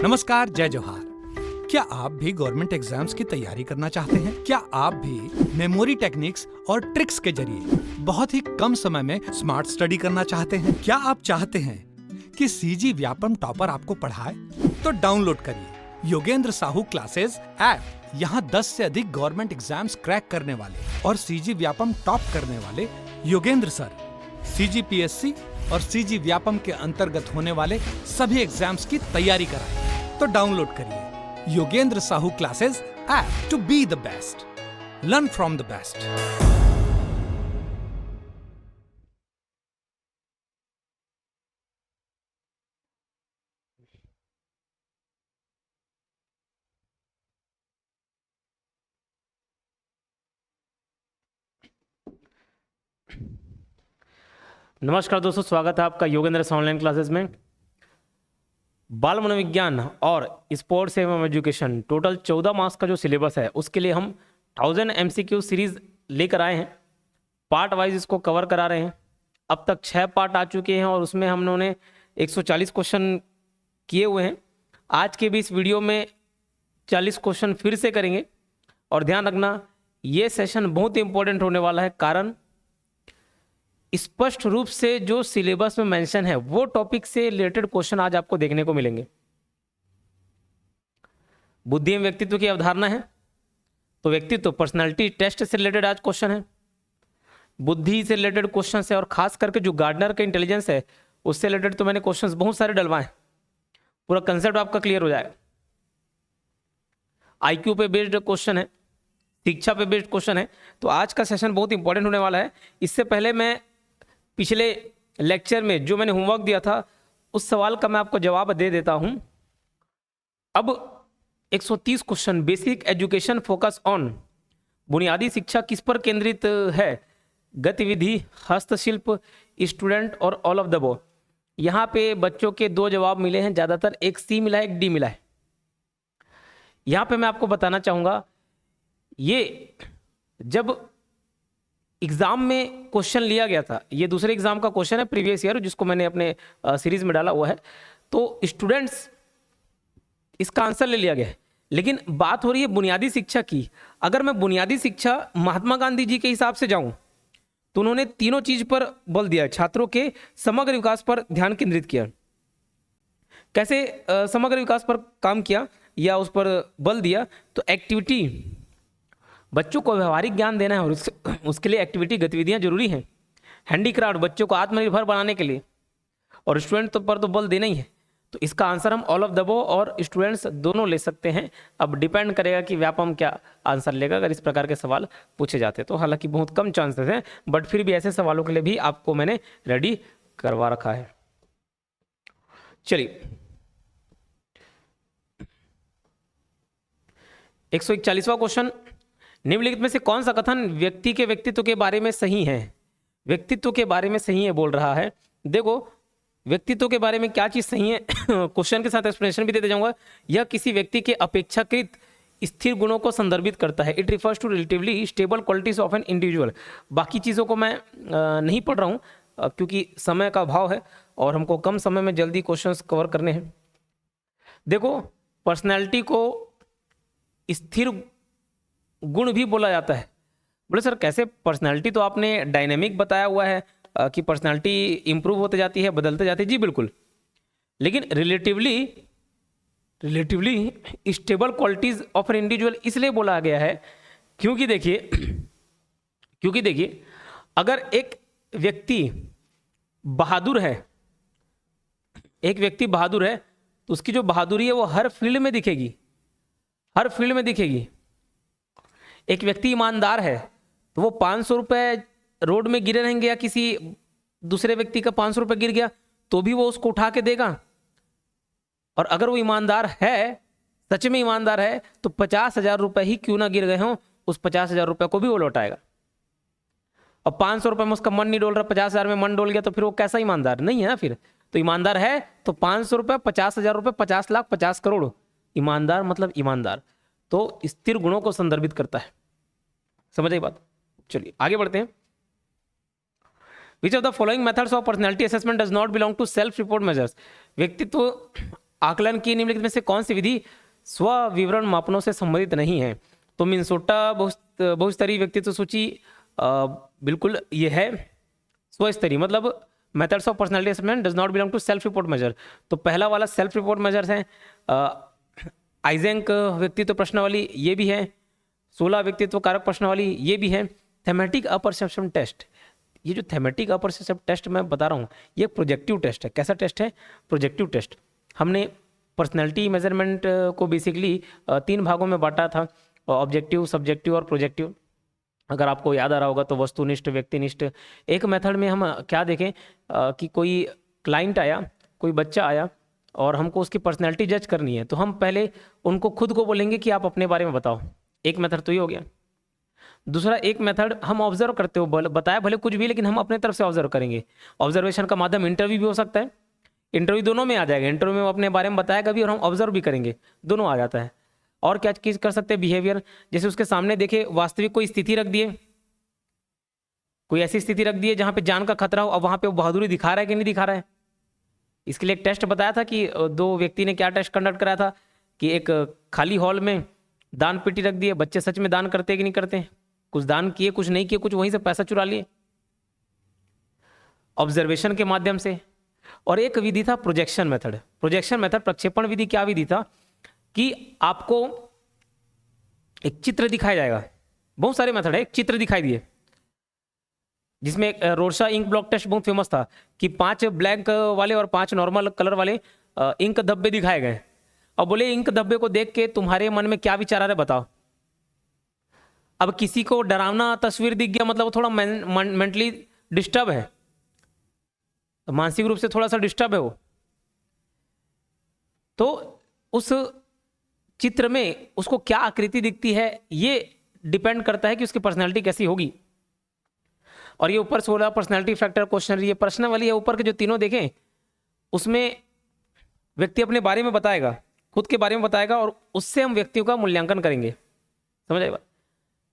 नमस्कार, जय जोहार। क्या आप भी गवर्नमेंट एग्जाम्स की तैयारी करना चाहते हैं? क्या आप भी मेमोरी टेक्निक्स और ट्रिक्स के जरिए बहुत ही कम समय में स्मार्ट स्टडी करना चाहते हैं? क्या आप चाहते हैं कि सीजी व्यापम टॉपर आपको पढ़ाए? तो डाउनलोड करिए योगेंद्र साहू क्लासेस ऐप। यहाँ 10 से अधिक गवर्नमेंट एग्जाम्स क्रैक करने वाले और सीजी व्यापम टॉप करने वाले योगेंद्र सर सीजीपीएससी और सीजी व्यापम के अंतर्गत होने वाले सभी एग्जाम्स की तैयारी कराएं। तो डाउनलोड करिए Yogendra Sahu classes app to be the best, learn from the best. नमस्कार दोस्तों, स्वागत है आपका योगेंद्र ऑनलाइन क्लासेस में। बाल मनोविज्ञान और स्पोर्ट्स एवं एजुकेशन टोटल 14 मार्क्स का जो सिलेबस है उसके लिए हम 1000 MCQ सीरीज लेकर आए हैं। पार्ट वाइज इसको कवर करा रहे हैं। अब तक 6 पार्ट आ चुके हैं और उसमें हम लोगों ने 140 क्वेश्चन किए हुए हैं। आज के भी इस वीडियो में 40 क्वेश्चन फिर से करेंगे। और ध्यान रखना, ये सेशन बहुत इंपॉर्टेंट होने वाला है, कारण स्पष्ट रूप से जो सिलेबस में मेंशन है वो टॉपिक से रिलेटेड क्वेश्चन आज आपको देखने को मिलेंगे। बुद्धि एवं व्यक्तित्व की अवधारणा है, तो व्यक्तित्व पर्सनालिटी टेस्ट से रिलेटेड आज क्वेश्चन है। बुद्धि से रिलेटेड क्वेश्चन है और खास करके जो गार्डनर का इंटेलिजेंस है उससे रिलेटेड तो मैंने क्वेश्चंस बहुत सारे डलवाए। पूरा कंसेप्ट आपका क्लियर हो जाएगा। IQ पे बेस्ड क्वेश्चन है, शिक्षा पे बेस्ड क्वेश्चन है। तो आज का सेशन बहुत इंपॉर्टेंट होने वाला है। इससे पहले मैं पिछले लेक्चर में जो मैंने होमवर्क दिया था उस सवाल का मैं आपको जवाब दे देता हूं। अब 130 question, basic education focus on, बुनियादी शिक्षा किस पर केंद्रित है? गतिविधि, हस्तशिल्प, स्टूडेंट और ऑल ऑफ द अबव। यहाँ पे बच्चों के 2 जवाब मिले हैं, ज़्यादातर एक C मिला है, एक D मिला है। यहाँ पे मैं आपको बताना चाहूँगा, ये जब एग्जाम में क्वेश्चन लिया गया था, ये दूसरे एग्जाम का क्वेश्चन है प्रीवियस ईयर जिसको मैंने अपने सीरीज में डाला हुआ है। तो स्टूडेंट्स इसका आंसर ले लिया गया है, लेकिन बात हो रही है बुनियादी शिक्षा की। अगर मैं बुनियादी शिक्षा महात्मा गांधी जी के हिसाब से जाऊं तो उन्होंने तीनों चीज पर बल दिया। छात्रों के समग्र विकास पर ध्यान केंद्रित किया। कैसे समग्र विकास पर काम किया या उस पर बल दिया? तो एक्टिविटी, बच्चों को व्यवहारिक ज्ञान देना है और उसके लिए एक्टिविटी, गतिविधियां जरूरी हैं। हैंडीक्राफ्ट, बच्चों को आत्मनिर्भर बनाने के लिए, और स्टूडेंट पर तो बल देना ही है। तो इसका आंसर हम ऑल ऑफ द अबव और स्टूडेंट्स दोनों ले सकते हैं। अब डिपेंड करेगा कि व्यापम क्या आंसर लेगा अगर इस प्रकार के सवाल पूछे जाते तो। हालांकि बहुत कम चांसेस हैं, बट फिर भी ऐसे सवालों के लिए भी आपको मैंने रेडी करवा रखा है। चलिए, 141वां क्वेश्चन, निम्नलिखित में से कौन सा कथन व्यक्ति के व्यक्तित्व के बारे में सही है? व्यक्तित्व के बारे में सही है बोल रहा है। देखो, व्यक्तित्व के बारे में क्या चीज सही है क्वेश्चन के साथ एक्सप्लेनेशन भी देते जाऊंगा। यह किसी व्यक्ति के अपेक्षाकृत स्थिर गुणों को संदर्भित करता है। It refers to relatively stable qualities of an individual. बाकी चीज़ों को मैं नहीं पढ़ रहा हूँ क्योंकि समय का अभाव है और हमको कम समय में जल्दी क्वेश्चंस कवर करने हैं। देखो, पर्सनैलिटी को स्थिर गुण भी बोला जाता है। बोले सर कैसे? पर्सनालिटी तो आपने डायनेमिक बताया हुआ है कि पर्सनालिटी इंप्रूव होते जाती है, बदलते जाती है। जी बिल्कुल, लेकिन relatively stable qualities of an individual इसलिए बोला गया है क्योंकि देखिए अगर एक व्यक्ति बहादुर है, तो उसकी जो बहादुरी है वो हर फील्ड में दिखेगी। एक व्यक्ति ईमानदार है तो वो 500 रुपए रोड में गिरे रहेंगे या किसी दूसरे व्यक्ति का 500 रुपए गिर गया तो भी वो उसको उठा के देगा। और अगर वो ईमानदार है, सच में ईमानदार है, तो 50,000 रुपए ही क्यों ना गिर गए हों, उस 50,000 रुपए को भी वो लौटाएगा। अब 500 रुपए में उसका मन नहीं डोल रहा, 50,000 में मन डोल गया, तो फिर वो कैसा ईमानदार नहीं है ना। फिर तो ईमानदार है तो 500 रुपए, 50,000 रुपए, 50 लाख, 50 करोड़। ईमानदार मतलब ईमानदार। तो स्थिर गुणों को संदर्भित करता है। समझ आई बात? चलिए आगे बढ़ते हैं। Which of the following methods of personality assessment does not belong to self report measures? व्यक्तित्व आकलन की निम्नलिखित में से कौन सी विधि स्व विवरण मापनों से संबंधित नहीं है? तो मिनेसोटा बहुस्तरीय व्यक्तित्व सूची बिल्कुल ये है स्वस्तरीय, मतलब methods of personality assessment does not belong to self report measure. तो पहला वाला सेल्फ रिपोर्ट मेजर्स है। आइजेंक व्यक्तित्व प्रश्नावली ये भी है, 16 व्यक्तित्व कारक प्रश्नावली ये भी है। थेमेटिक अपरसेप्शन टेस्ट, ये जो थेमेटिक अपरसेप्शन टेस्ट मैं बता रहा हूँ ये प्रोजेक्टिव टेस्ट है। कैसा टेस्ट है? Projective test. हमने पर्सनैलिटी मेजरमेंट को बेसिकली 3 भागों में बांटा था, ऑब्जेक्टिव, सब्जेक्टिव और प्रोजेक्टिव। अगर आपको याद आ रहा होगा तो वस्तुनिष्ठ, व्यक्तिनिष्ठ। एक मेथड में हम क्या देखें कि कोई क्लाइंट आया, कोई बच्चा आया और हमको उसकी पर्सनैलिटी जज करनी है, तो हम पहले उनको खुद को बोलेंगे कि आप अपने बारे में बताओ। एक मेथड तो ये हो गया। दूसरा एक मेथड हम ऑब्जर्व करते हो, बताया भले कुछ भी, लेकिन हम अपने तरफ से ऑब्जर्व करेंगे। ऑब्जर्वेशन का माध्यम इंटरव्यू भी हो सकता है, इंटरव्यू दोनों में आ जाएगा। इंटरव्यू में वो अपने बारे में बताएगा भी और हम ऑब्जर्व भी करेंगे, दोनों आ जाता है। और क्या चीज कर सकते हैं? बिहेवियर, जैसे उसके सामने देखे वास्तविक कोई स्थिति रख दिए, कोई ऐसी स्थिति रख दी है जहां पे जान का खतरा हो, अब वहां पे वो बहादुरी दिखा रहा है कि नहीं दिखा रहा है। इसके लिए एक टेस्ट बताया था कि 2 व्यक्ति ने क्या टेस्ट कंडक्ट कराया था कि एक खाली हॉल में दान पेटी रख दी है, बच्चे सच में दान करते हैं कि नहीं करते, कुछ दान किए, कुछ नहीं किए, कुछ वहीं से पैसा चुरा लिए ऑब्जर्वेशन के माध्यम से। और एक विधि था प्रोजेक्शन मेथड। प्रोजेक्शन मेथड, प्रक्षेपण विधि, क्या विधि था कि आपको एक चित्र दिखाया जाएगा। बहुत सारे मेथड है, एक चित्र दिखाई दिए, जिसमें रोरशा इंक ब्लॉक टेस्ट बहुत फेमस था कि 5 ब्लैक वाले और 5 नॉर्मल कलर वाले इंक धब्बे दिखाए गए। अब बोले इंक धब्बे को देख के तुम्हारे मन में क्या विचार आ रहा है बताओ। अब किसी को डरावना तस्वीर दिख गया, मतलब वो थोड़ा मेंटली डिस्टर्ब है, मानसिक रूप से थोड़ा सा डिस्टर्ब है वो, तो उस चित्र में उसको क्या आकृति दिखती है ये डिपेंड करता है कि उसकी पर्सनैलिटी कैसी होगी। और ये ऊपर 16 पर्सनैलिटी फैक्टर क्वेश्चन, ये प्रश्न वाली है ऊपर के जो तीनों देखें, उसमें व्यक्ति अपने बारे में बताएगा, खुद के बारे में बताएगा और उससे हम व्यक्तियों का मूल्यांकन करेंगे। समझ आएगा?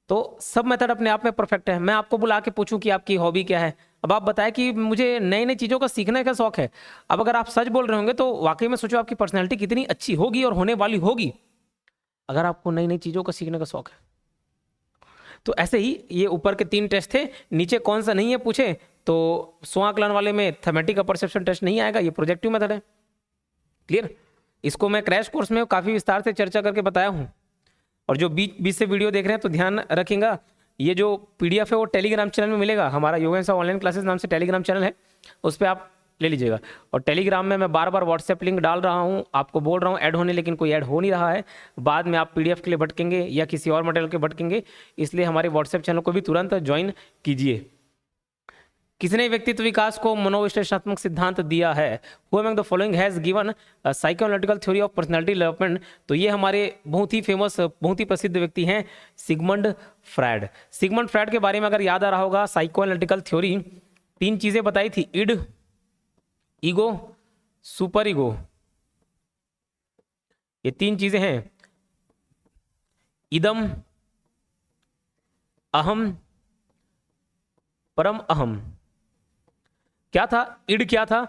तो सब मेथड अपने आप में परफेक्ट है। मैं आपको बुला के पूछूं कि आपकी हॉबी क्या है, अब आप बताएं कि मुझे नई नई चीज़ों का सीखने का शौक है। अब अगर आप सच बोल रहे होंगे तो वाकई में सोचो आपकी पर्सनैलिटी कितनी अच्छी होगी और होने वाली होगी, अगर आपको नई नई चीज़ों का सीखने का शौक है। तो ऐसे ही ये ऊपर के 3 टेस्ट थे, नीचे कौन सा नहीं है पूछे तो स्वांकलन वाले में थेमेटिक परसेप्शन टेस्ट नहीं आएगा, ये प्रोजेक्टिव मेथड है। क्लियर? इसको मैं क्रैश कोर्स में काफ़ी विस्तार से चर्चा करके बताया हूँ। और जो बीच से वीडियो देख रहे हैं तो ध्यान रखेंगे, ये जो पीडीएफ है वो टेलीग्राम चैनल में मिलेगा। हमारा योगेश ऑनलाइन क्लासेस नाम से टेलीग्राम चैनल है, उस पर आप ले लीजिएगा। और टेलीग्राम में मैं बार बार व्हाट्सएप लिंक डाल रहा हूँ, आपको बोल रहा हूँ ऐड होने, लेकिन कोई ऐड हो नहीं रहा है। बाद में आप पीडीएफ के लिए भटकेंगे या किसी और मटेरियल के भटकेंगे, इसलिए हमारे व्हाट्सएप चैनल को भी तुरंत ज्वाइन कीजिए। किसने व्यक्तित्व विकास को मनोविश्लेषणात्मक सिद्धांत दिया है? Who among the following has given psychoanalytical theory of personality development? तो ये हमारे बहुत ही फेमस, बहुत ही प्रसिद्ध व्यक्ति हैं सिगमंड फ्रायड। सिगमंड फ्रायड के बारे में अगर याद आ रहा होगा, साइकोएनालिटिकल थ्योरी 3 चीजें बताई थी, इड, ईगो, सुपर ईगो। ये 3 चीजें हैं, इदम, अहम, परम अहम। क्या था इड? क्या था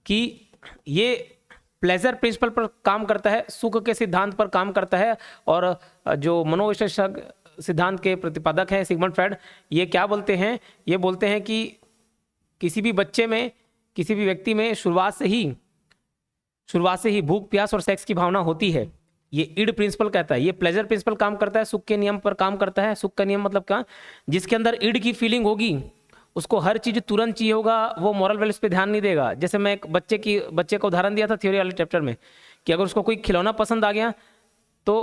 कि ये प्लेजर प्रिंसिपल पर काम करता है, सुख के सिद्धांत पर काम करता है। और जो मनोविश्लेषक सिद्धांत के प्रतिपादक हैं सिगमंड फ्रायड, ये क्या बोलते हैं? ये बोलते हैं कि किसी भी बच्चे में, किसी भी व्यक्ति में शुरुआत से ही भूख, प्यास और सेक्स की भावना होती है। ये इड प्रिंसिपल कहता है। ये प्लेजर प्रिंसिपल काम करता है, सुख के नियम पर काम करता है। सुख का नियम मतलब क्या? जिसके अंदर इड की फीलिंग होगी उसको हर चीज तुरंत चाहिए होगा, वो मॉरल वैल्यूज पे ध्यान नहीं देगा। जैसे मैं एक बच्चे का उदाहरण दिया था थ्योरी वाले चैप्टर में कि अगर उसको कोई खिलौना पसंद आ गया तो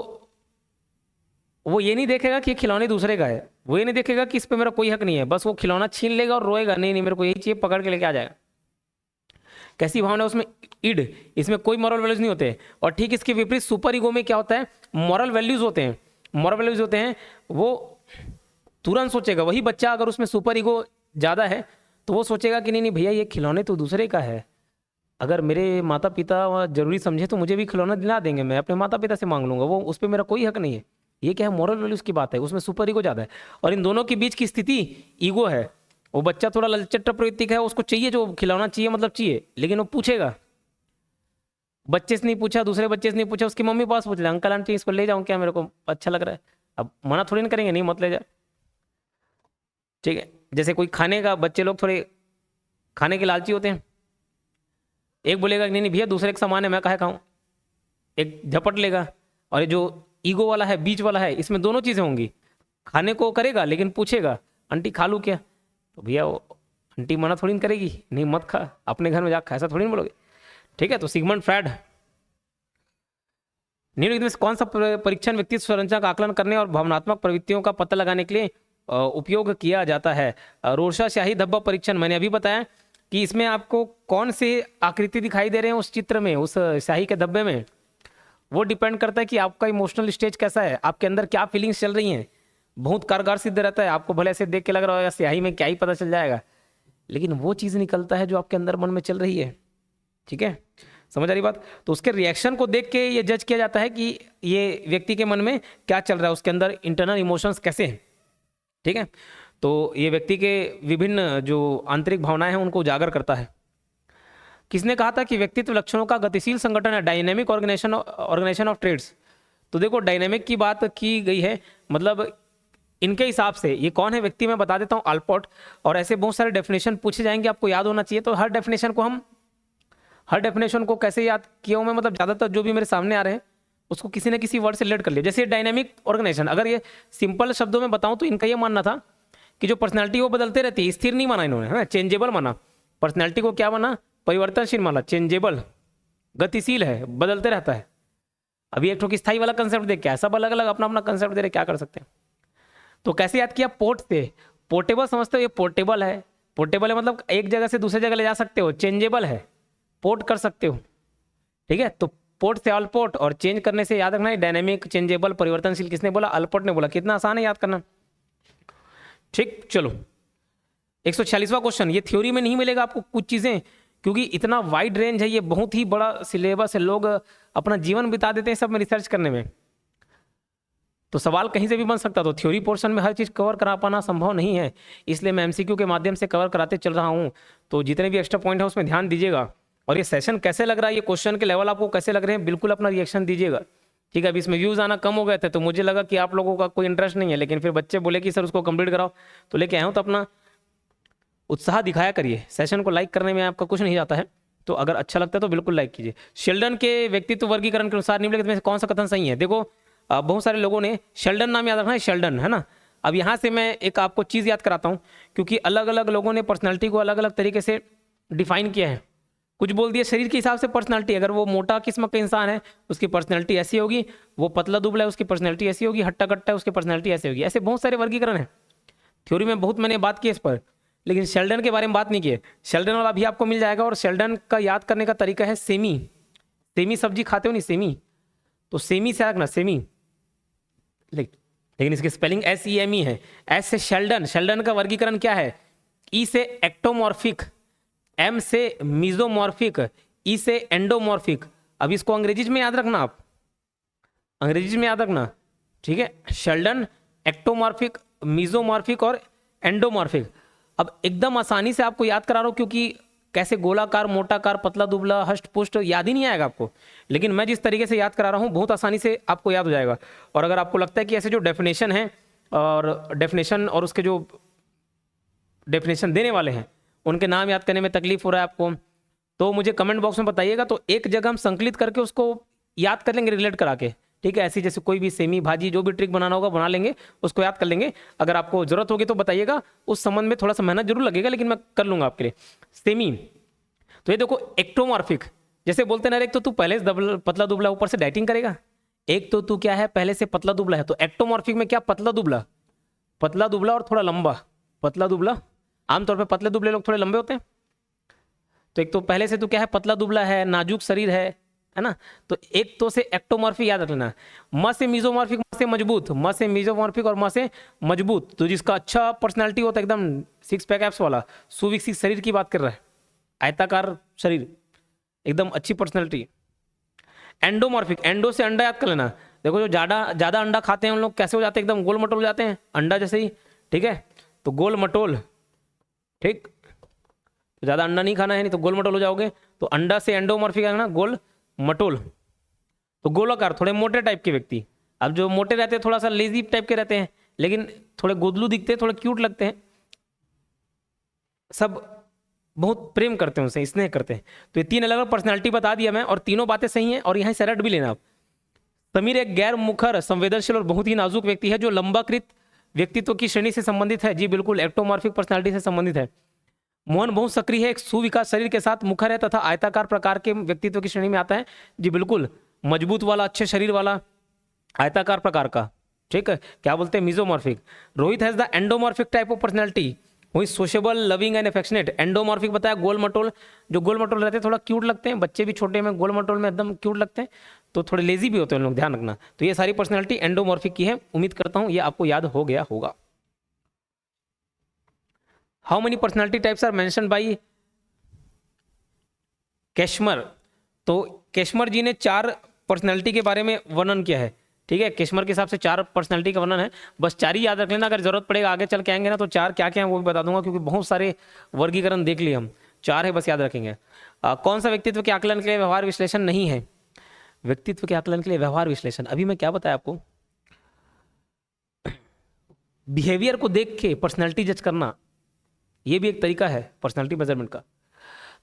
वो ये नहीं देखेगा कि खिलौने दूसरे का है, वो ये नहीं देखेगा कि इस पे मेरा कोई हक नहीं है, बस वो खिलौना छीन लेगा और रोएगा, नहीं नहीं मेरे को यही चाहिए, पकड़ के लेके आ जाएगा। कैसी भावना है उसमें? इड। इसमें कोई मॉरल वैल्यूज नहीं होते। और ठीक इसके विपरीत सुपर ईगो में क्या होता है? मॉरल वैल्यूज होते हैं। मॉरल वैल्यूज होते हैं, वो तुरंत सोचेगा, वही बच्चा अगर उसमें सुपर ईगो ज़्यादा है तो वो सोचेगा कि नहीं नहीं भैया ये खिलौने तो दूसरे का है, अगर मेरे माता पिता जरूरी समझे तो मुझे भी खिलौना दिला देंगे, मैं अपने माता पिता से मांग लूंगा, वो उस पर मेरा कोई हक नहीं है। ये क्या है? मॉरल वैल्यूज की बात है, उसमें सुपर ईगो ज़्यादा है। और इन दोनों के बीच की स्थिति ईगो है। वो बच्चा थोड़ा ललचट प्रवृत्ति का है, उसको चाहिए जो खिलौना चाहिए, मतलब चाहिए, लेकिन वो पूछेगा, बच्चे से नहीं पूछा, दूसरे बच्चे से नहीं पूछा, उसकी मम्मी पास पूछ लिया, अंकल आंटी इसको ले जाऊं क्या, मेरे को अच्छा लग रहा है। अब मना थोड़ी ना करेंगे, नहीं मत ले जा, ठीक है। जैसे कोई खाने का, बच्चे लोग थोड़े खाने के लालची होते हैं, एक बोलेगा नहीं नहीं भैया दूसरे का सामान है मैं काहे खाऊं, एक झपट लेगा। और ये जो ईगो वाला है, बीच वाला है, इसमें दोनों चीज़ें होंगी। खाने को करेगा लेकिन पूछेगा आंटी खा लूँ क्या, तो भैया वो आंटी मना थोड़ी ना करेगी, नहीं मत खा, अपने घर में जा खा, ऐसा थोड़ी ना बोलोगे, ठीक है। तो सिगमंड फ्रायड, निम्नलिखित में से कौन सा परीक्षण व्यक्तित्व संरचना का आकलन करने और भावनात्मक प्रवृत्तियों का पता लगाने के लिए उपयोग किया जाता है? रोरशा स्याही धब्बा परीक्षण, मैंने अभी बताया कि इसमें आपको कौन से आकृति दिखाई दे रहे हैं उस चित्र में, उस स्याही के धब्बे में, वो डिपेंड करता है कि आपका इमोशनल स्टेज कैसा है, आपके अंदर क्या फीलिंग्स चल रही हैं। बहुत कारगर सिद्ध रहता है, आपको भले ऐसे देख के लग रहा होगा स्याही में क्या ही पता चल जाएगा, लेकिन वो चीज़ निकलता है जो आपके अंदर मन में चल रही है, ठीक है, समझ आ रही बात। तो उसके रिएक्शन को देख के ये जज किया जाता है कि ये व्यक्ति के मन में क्या चल रहा है, उसके अंदर इंटरनल इमोशंस कैसे हैं, ठीक है। तो ये व्यक्ति के विभिन्न जो आंतरिक भावनाएं हैं उनको उजागर करता है। किसने कहा था कि व्यक्तित्व लक्षणों का गतिशील संगठन है, डायनेमिक ऑर्गेनाइजेशन ऑफ ट्रेड्स? तो देखो डायनेमिक की बात की गई है, मतलब इनके हिसाब से ये कौन है व्यक्ति, मैं बता देता हूँ, अल्पोर्ट। और ऐसे बहुत सारे डेफिनेशन पूछे जाएंगे, आपको याद होना चाहिए। तो हर डेफिनेशन को कैसे याद किया हूँ मैं, मतलब ज़्यादातर जो भी मेरे सामने आ रहे हैं उसको किसी न किसी वर्ड से रिलेट कर लिया। जैसे डायनेमिक ऑर्गेनाइजेशन, अगर ये सिंपल शब्दों में बताऊँ तो इनका ये मानना था कि जो पर्सनैलिटी वो बदलते रहती है, स्थिर नहीं माना इन्होंने, है चेंजेबल माना। पर्सनैलिटी को क्या माना, परिवर्तनशील माना, चेंजेबल, गतिशील है, बदलते रहता है। अभी एक ठोकी स्थायी वाला कंसेप्ट देख क्या है, सब अलग अलग अपना अपना कंसेप्ट दे रहे, क्या कर सकते हैं। तो कैसे याद किया, पोर्ट से। पोर्टेबल समझते हो, ये पोर्टेबल है, पोर्टेबल है मतलब एक जगह से दूसरी जगह ले जा सकते हो। चेंजेबल है, पोर्ट कर सकते हो, ठीक है। तो पोर्ट से ऑल पोर्ट, और चेंज करने से याद रखना है डायनेमिक, चेंजेबल, परिवर्तनशील। किसने बोला, अल्पोर्ट ने बोला। कितना आसान है याद करना, ठीक। चलो 146वां क्वेश्चन, ये थ्योरी में नहीं मिलेगा आपको कुछ चीजें, क्योंकि इतना वाइड रेंज है, ये बहुत ही बड़ा सिलेबस है, लोग अपना जीवन बिता देते हैं सब में रिसर्च करने में, तो सवाल कहीं से भी बन सकता। तो थ्योरी पोर्शन में हर चीज़ कवर करा पाना संभव नहीं है, इसलिए मैं एमसीक्यू के माध्यम से कवर कराते चल रहा हूँ। तो जितने भी एक्स्ट्रा पॉइंट है उसमें ध्यान दीजिएगा। और ये सेशन कैसे लग रहा है, ये क्वेश्चन के लेवल आपको कैसे लग रहे हैं, बिल्कुल अपना रिएक्शन दीजिएगा, ठीक है। अभी इसमें व्यूज़ आना कम हो गए थे तो मुझे लगा कि आप लोगों का कोई इंटरेस्ट नहीं है, लेकिन फिर बच्चे बोले कि सर उसको कंप्लीट कराओ, तो लेके आया हूँ। तो अपना उत्साह दिखाया करिए, सेशन को लाइक करने में आपका कुछ नहीं जाता है, तो अगर अच्छा लगता है तो बिल्कुल लाइक कीजिए। शेल्डन के व्यक्तित्व वर्गीकरण के अनुसार निम्नलिखित में से कौन सा कथन सही है? देखो बहुत सारे लोगों ने शेल्डन नाम याद रखना है, शेल्डन, है ना। अब यहाँ से मैं एक आपको चीज़ याद कराता हूँ, क्योंकि अलग अलग लोगों ने पर्सनैलिटी को अलग अलग तरीके से डिफाइन किया है। कुछ बोल दिया शरीर के हिसाब से पर्सनैलिटी, अगर वो मोटा किस्म का इंसान है उसकी पर्सनैलिटी ऐसी होगी, वो पतला दुबला है उसकी पर्सनैलिटी ऐसी होगी, हट्टा कट्टा है उसकी पर्सनैलिटी ऐसी होगी। ऐसे बहुत सारे वर्गीकरण है, थ्योरी में बहुत मैंने बात की इस पर, लेकिन शेल्डन के बारे में बात नहीं की है। शेल्डन वाला भी आपको मिल जाएगा। और शेल्डन का याद करने का तरीका है सेमी। सेमी सब्जी खाते हो नहीं, सेमी, तो सेमी से रखना, सेमी, लेकिन इसकी स्पेलिंग SEME है। एस से शेल्डन, शेल्डन का वर्गीकरण क्या है? ई से एक्टोमॉर्फिक, एम से मीजोमॉर्फिक, ई से एंडोमॉर्फिक। अब इसको अंग्रेजी में याद रखना, आप अंग्रेजी में याद रखना, ठीक है। शेल्डन, एक्टोमॉर्फिक, मीजोमॉर्फिक और एंडोमॉर्फिक। अब एकदम आसानी से आपको याद करा रहा हूँ, क्योंकि कैसे गोलाकार, मोटाकार, पतला दुबला, हष्ट पुष्ट याद ही नहीं आएगा आपको, लेकिन मैं जिस तरीके से याद करा रहा हूँ बहुत आसानी से आपको याद हो जाएगा। और अगर आपको लगता है कि ऐसे जो डेफिनेशन है और डेफिनेशन और उसके जो डेफिनेशन देने वाले हैं उनके नाम याद करने में तकलीफ हो रहा है आपको, तो मुझे कमेंट बॉक्स में बताइएगा। तो एक जगह हम संकलित करके उसको याद कर लेंगे रिलेट करा के, ठीक है। ऐसी जैसे कोई भी सेमी भाजी जो भी ट्रिक बनाना होगा बना लेंगे, उसको याद कर लेंगे। अगर आपको जरूरत होगी तो बताइएगा, उस संबंध में थोड़ा सा मेहनत जरूर लगेगा, लेकिन मैं कर लूंगा आपके लिए। सेमी, तो ये देखो एक्टोमॉर्फिक, जैसे बोलते ना, एक तो तू पहले से पतला दुबला ऊपर से डाइटिंग करेगा, एक तो तू क्या है पहले से पतला दुबला है। तो एक्टोमॉर्फिक में क्या, पतला दुबला और थोड़ा लंबा, पतला दुबला। आमतौर पर पतले दुबले लोग थोड़े लंबे होते हैं, तो एक तो पहले से तू क्या है पतला दुबला है, नाजुक शरीर है ना। तो एक तो से एक्टोमॉर्फिक याद रखना। म से मीजोमॉर्फिक, म से मजबूत, म से मीजोमॉर्फिक और म से मजबूत, तो जिसका अच्छा पर्सनालिटी होता है, एकदम सिक्स पैक एप्स वाला, सुविकसित शरीर की बात कर रहा है, आयताकार शरीर, एकदम अच्छी पर्सनालिटी। एंडोमॉर्फिक, एंडो से अंडा याद कर लेना। देखो जो ज़्यादा अंडा खाते हैं उन लोग कैसे हो जाते हैं, एकदम गोल मटोल हो जाते हैं, अंडा जैसे ही, ठीक है। तो गोल मटोल, ठीक, ज़्यादा अंडा नहीं खाना है, नहीं तो गोल मटोल हो जाओगे। तो अंडा से एंडोमॉर्फिक है ना, गोल मटोल, तो गोलाकार थोड़े मोटे टाइप के व्यक्ति। अब जो मोटे रहते हैं थोड़ा सा लेजी टाइप के रहते हैं, लेकिन थोड़े गोदलू दिखते हैं, थोड़े क्यूट लगते हैं, सब बहुत प्रेम करते हैं उनसे, स्नेह करते हैं। तो ये 3 अलग अलग पर्सनैलिटी बता दिया मैं, और तीनों बातें सही हैं, और यहाँ से रट भी लेना आप। समीर एक गैर मुखर, संवेदनशील और बहुत ही नाजुक व्यक्ति है जो लंबाकृत व्यक्तित्व की श्रेणी से संबंधित है। जी बिल्कुल, एक्टोमॉर्फिक पर्सनालिटी से संबंधित है। मोहन बहुत सक्रिय है, एक सुविकास शरीर के साथ मुखर है तथा आयताकार प्रकार के व्यक्तित्व की श्रेणी में आता है। जी बिल्कुल, मजबूत वाला, अच्छे शरीर वाला, आयताकार प्रकार का, ठीक है, क्या बोलते हैं, mesomorphic. Rohit has the endomorphic type of personality, वही sociable, loving and affectionate. Endomorphic बताया गोल मटोल, जो गोल मटोल रहते हैं थोड़ा क्यूट लगते हैं, बच्चे भी छोटे में गोल मटोल में एकदम क्यूट लगते हैं, तो थोड़े लेजी भी होते हैं लोग, ध्यान रखना। तो ये सारी पर्सनैलिटी एंडोमॉर्फिक की है। उम्मीद करता हूं ये आपको याद हो गया होगा। How many personality types are mention by Kretschmer, तो कैशमर जी ने 4 पर्सनैलिटी के बारे में वर्णन किया है, ठीक है। कैशमर के हिसाब से 4 पर्सनैलिटी का वर्णन है, बस 4 ही याद रख लेना, अगर जरूरत पड़ेगा आगे चल के आएंगे ना तो 4 क्या क्या है वो भी बता दूंगा, क्योंकि बहुत सारे वर्गीकरण देख लिए हम, 4 है बस याद रखेंगे। कौन सा व्यक्तित्व के आकलन के लिए व्यवहार विश्लेषण नहीं है? व्यक्तित्व के आकलन के लिए व्यवहार विश्लेषण, अभी मैं क्या बताया आपको, बिहेवियर को देख के पर्सनैलिटी जज करना, ये भी एक तरीका है पर्सनैलिटी मेजरमेंट का।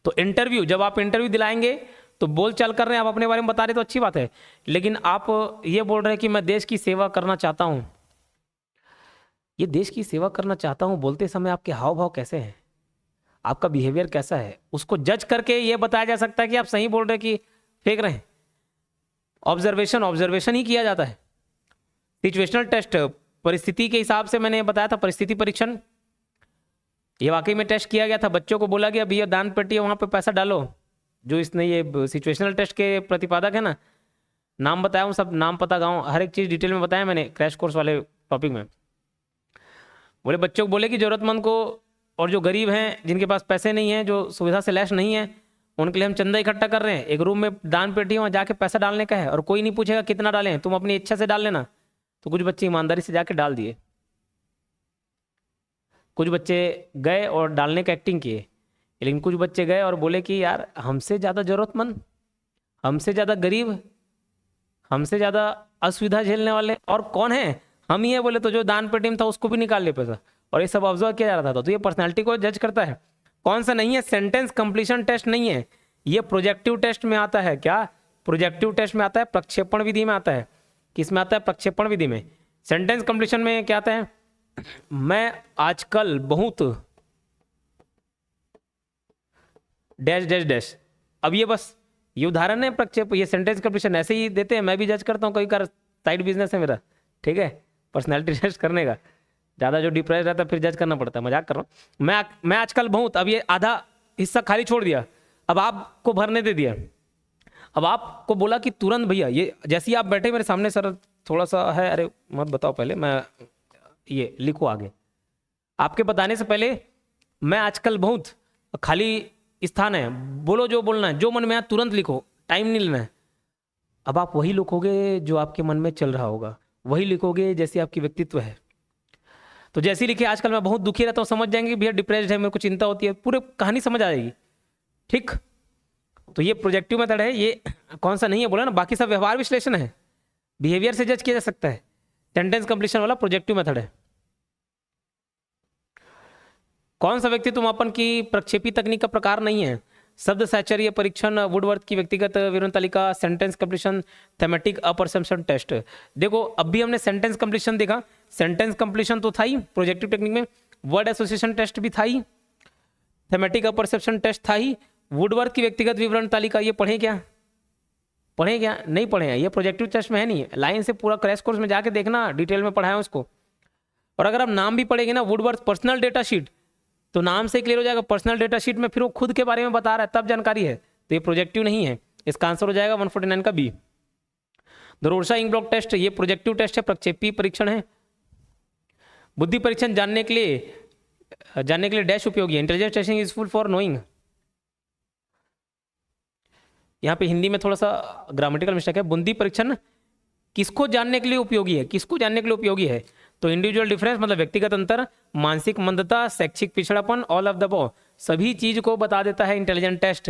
तो इंटरव्यू, जब आप इंटरव्यू दिलाएंगे तो बोल चाल कर रहे हैं, आप अपने बारे में बता रहे तो अच्छी बात है, लेकिन आप ये बोल रहे हैं कि मैं देश की सेवा करना चाहता हूं, ये देश की सेवा करना चाहता हूं बोलते समय आपके हाव भाव कैसे हैं, आपका बिहेवियर कैसा है, उसको जज करके ये बताया जा सकता है कि आप सही बोल रहे हैं कि फेंक रहे हैं। ऑब्जर्वेशन ही किया जाता है। सिचुएशनल टेस्ट, परिस्थिति के हिसाब से मैंने बताया था, परिस्थिति परीक्षण, ये वाकई में टेस्ट किया गया था। बच्चों को बोला गया भैया दान पेटी है वहां पे पैसा डालो, जो इसने ये सिचुएशनल टेस्ट के प्रतिपादक है ना, नाम बताया हूँ, सब नाम पता गाँव हर एक चीज़ डिटेल में बताया मैंने क्रैश कोर्स वाले टॉपिक में। बोले बच्चों को बोले कि जरूरतमंद को और जो गरीब हैं, जिनके पास पैसे नहीं हैं, जो सुविधा से लैस नहीं है, उनके लिए हम चंदा इकट्ठा कर रहे हैं। एक रूम में दान पेटी है, वहाँ जाके पैसा डालने का है, और कोई नहीं पूछेगा कितना डालें, तुम अपनी इच्छा से डाल लेना। तो कुछ बच्चे ईमानदारी से जाके डाल दिए, कुछ बच्चे गए और डालने का एक्टिंग किए, लेकिन कुछ बच्चे गए और बोले कि यार हमसे ज़्यादा ज़रूरतमंद, हमसे ज़्यादा गरीब, हमसे ज़्यादा असुविधा झेलने वाले और कौन है, हम ही है। बोले तो जो दान पेटी में था उसको भी निकाल ले पैसा, और ये सब ऑब्जर्व किया जा रहा था। तो ये पर्सनैलिटी को जज करता है। कौन सा नहीं है? सेंटेंस कंप्लीशन टेस्ट नहीं है, ये प्रोजेक्टिव टेस्ट में आता है। क्या प्रोजेक्टिव टेस्ट में आता है? प्रक्षेपण विधि में आता है। किस में आता है? प्रक्षेपण विधि में। सेंटेंस कंप्लीशन में क्या आता है? मैं आजकल बहुत डैश डैश डैश। अब ये बस ये उदाहरण है प्रक्षेप, ये सेंटेंस कंप्लीशन ऐसे ही देते हैं, मैं भी जज करता हूँ कई बार, साइड बिजनेस है मेरा, ठीक है, पर्सनैलिटी टेस्ट करने का। ज़्यादा जो डिप्रेस रहता है फिर जज करना पड़ता है, मजाक कर रहा हूँ। मैं आजकल बहुत, अब ये आधा हिस्सा खाली छोड़ दिया, अब आपको भरने दे दिया। अब आपको बोला कि तुरंत भैया, ये जैसे ही आप बैठे मेरे सामने, सर थोड़ा सा है, अरे मत बताओ पहले, मैं ये लिखो आगे। आपके बताने से पहले मैं आजकल बहुत, खाली स्थान है, बोलो जो बोलना है, जो मन में आया तुरंत लिखो, टाइम नहीं लेना है। अब आप वही लिखोगे जो आपके मन में चल रहा होगा, वही लिखोगे जैसे आपकी व्यक्तित्व है। तो जैसे ही लिखे आजकल मैं बहुत दुखी रहता हूँ, समझ जाएंगे भैया डिप्रेस्ड है, मेरे को चिंता होती है, पूरे कहानी समझ आ जाएगी, ठीक। तो ये प्रोजेक्टिव मेथड है। ये कौन सा नहीं है बोला ना, बाकी सब व्यवहार विश्लेषण है, बिहेवियर से जज किया जा सकता है। सेंटेंस कंप्लीशन वाला प्रोजेक्टिव मेथड है। कौन सा व्यक्तित्व मापन की प्रक्षेपी तकनीक का प्रकार नहीं है? शब्द साहचर्य परीक्षण, वुडवर्थ की व्यक्तिगत विवरण तालिका, sentence completion, thematic apperception test. देखो अब भी हमने सेंटेंस कंप्लीशन देखा, सेंटेंस कंप्लीशन तो था ही प्रोजेक्टिव टेक्निक में, वर्ड एसोसिएशन टेस्ट भी था ही, थेमेटिक अपरसेप्शन टेस्ट था ही, वुडवर्थ की व्यक्तिगत विवरण तालिका, ये पढ़े क्या? पढ़े क्या? नहीं पढ़े हैं, ये प्रोजेक्टिव टेस्ट में है नहीं। लाइन से पूरा क्रैश कोर्स में जाके देखना, डिटेल में पढ़ाया उसको। और अगर आप नाम भी पढ़ेंगे ना, वुडवर्थ पर्सनल डेटा शीट, तो नाम से क्लियर हो जाएगा। पर्सनल डेटा शीट में फिर वो खुद के बारे में बता रहा है, तब जानकारी है, तो ये प्रोजेक्टिव नहीं है। इसका आंसर हो जाएगा 149 का बी। दरोर्सा इंक ब्लॉक टेस्ट, ये प्रोजेक्टिव टेस्ट है, प्रक्षेपी परीक्षण है। बुद्धि परीक्षण जानने के लिए डैश उपयोगी है। Intelligence testing is full for knowing. यहाँ पे हिंदी में थोड़ा सा ग्रामेटिकल मिस्टेक है। बुद्धि परीक्षण किसको जानने के लिए उपयोगी है? किसको जानने के लिए उपयोगी है? तो इंडिविजुअल डिफरेंस मतलब व्यक्तिगत अंतर, मानसिक मंदता, शैक्षिक पिछड़ापन, ऑल ऑफ द अबव, सभी चीज को बता देता है इंटेलिजेंट टेस्ट।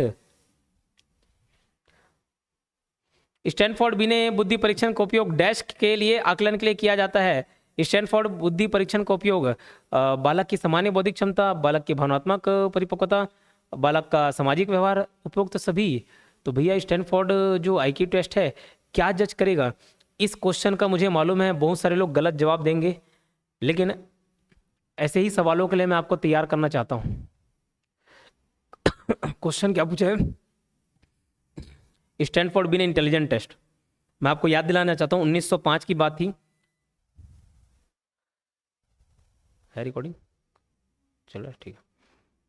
स्टैनफोर्ड बिने बुद्धि परीक्षण का उपयोग डैश के लिए आकलन के लिए किया जाता है। स्टैनफोर्ड बुद्धि परीक्षण का उपयोग बालक की सामान्य बौद्धिक क्षमता, बालक की भावनात्मक परिपक्वता, बालक का सामाजिक व्यवहार, उपयुक्त सभी। तो भैया स्टैनफोर्ड जो आईक्यू टेस्ट है क्या जज करेगा? इस क्वेश्चन का मुझे मालूम है बहुत सारे लोग गलत जवाब देंगे, लेकिन ऐसे ही सवालों के लिए मैं आपको तैयार करना चाहता हूं। क्वेश्चन क्या पूछा है? स्टैनफोर्ड बिने इंटेलिजेंट टेस्ट। मैं आपको याद दिलाना चाहता हूं 1905 की बात थी। है रिकॉर्डिंग चल रहा है? ठीक है।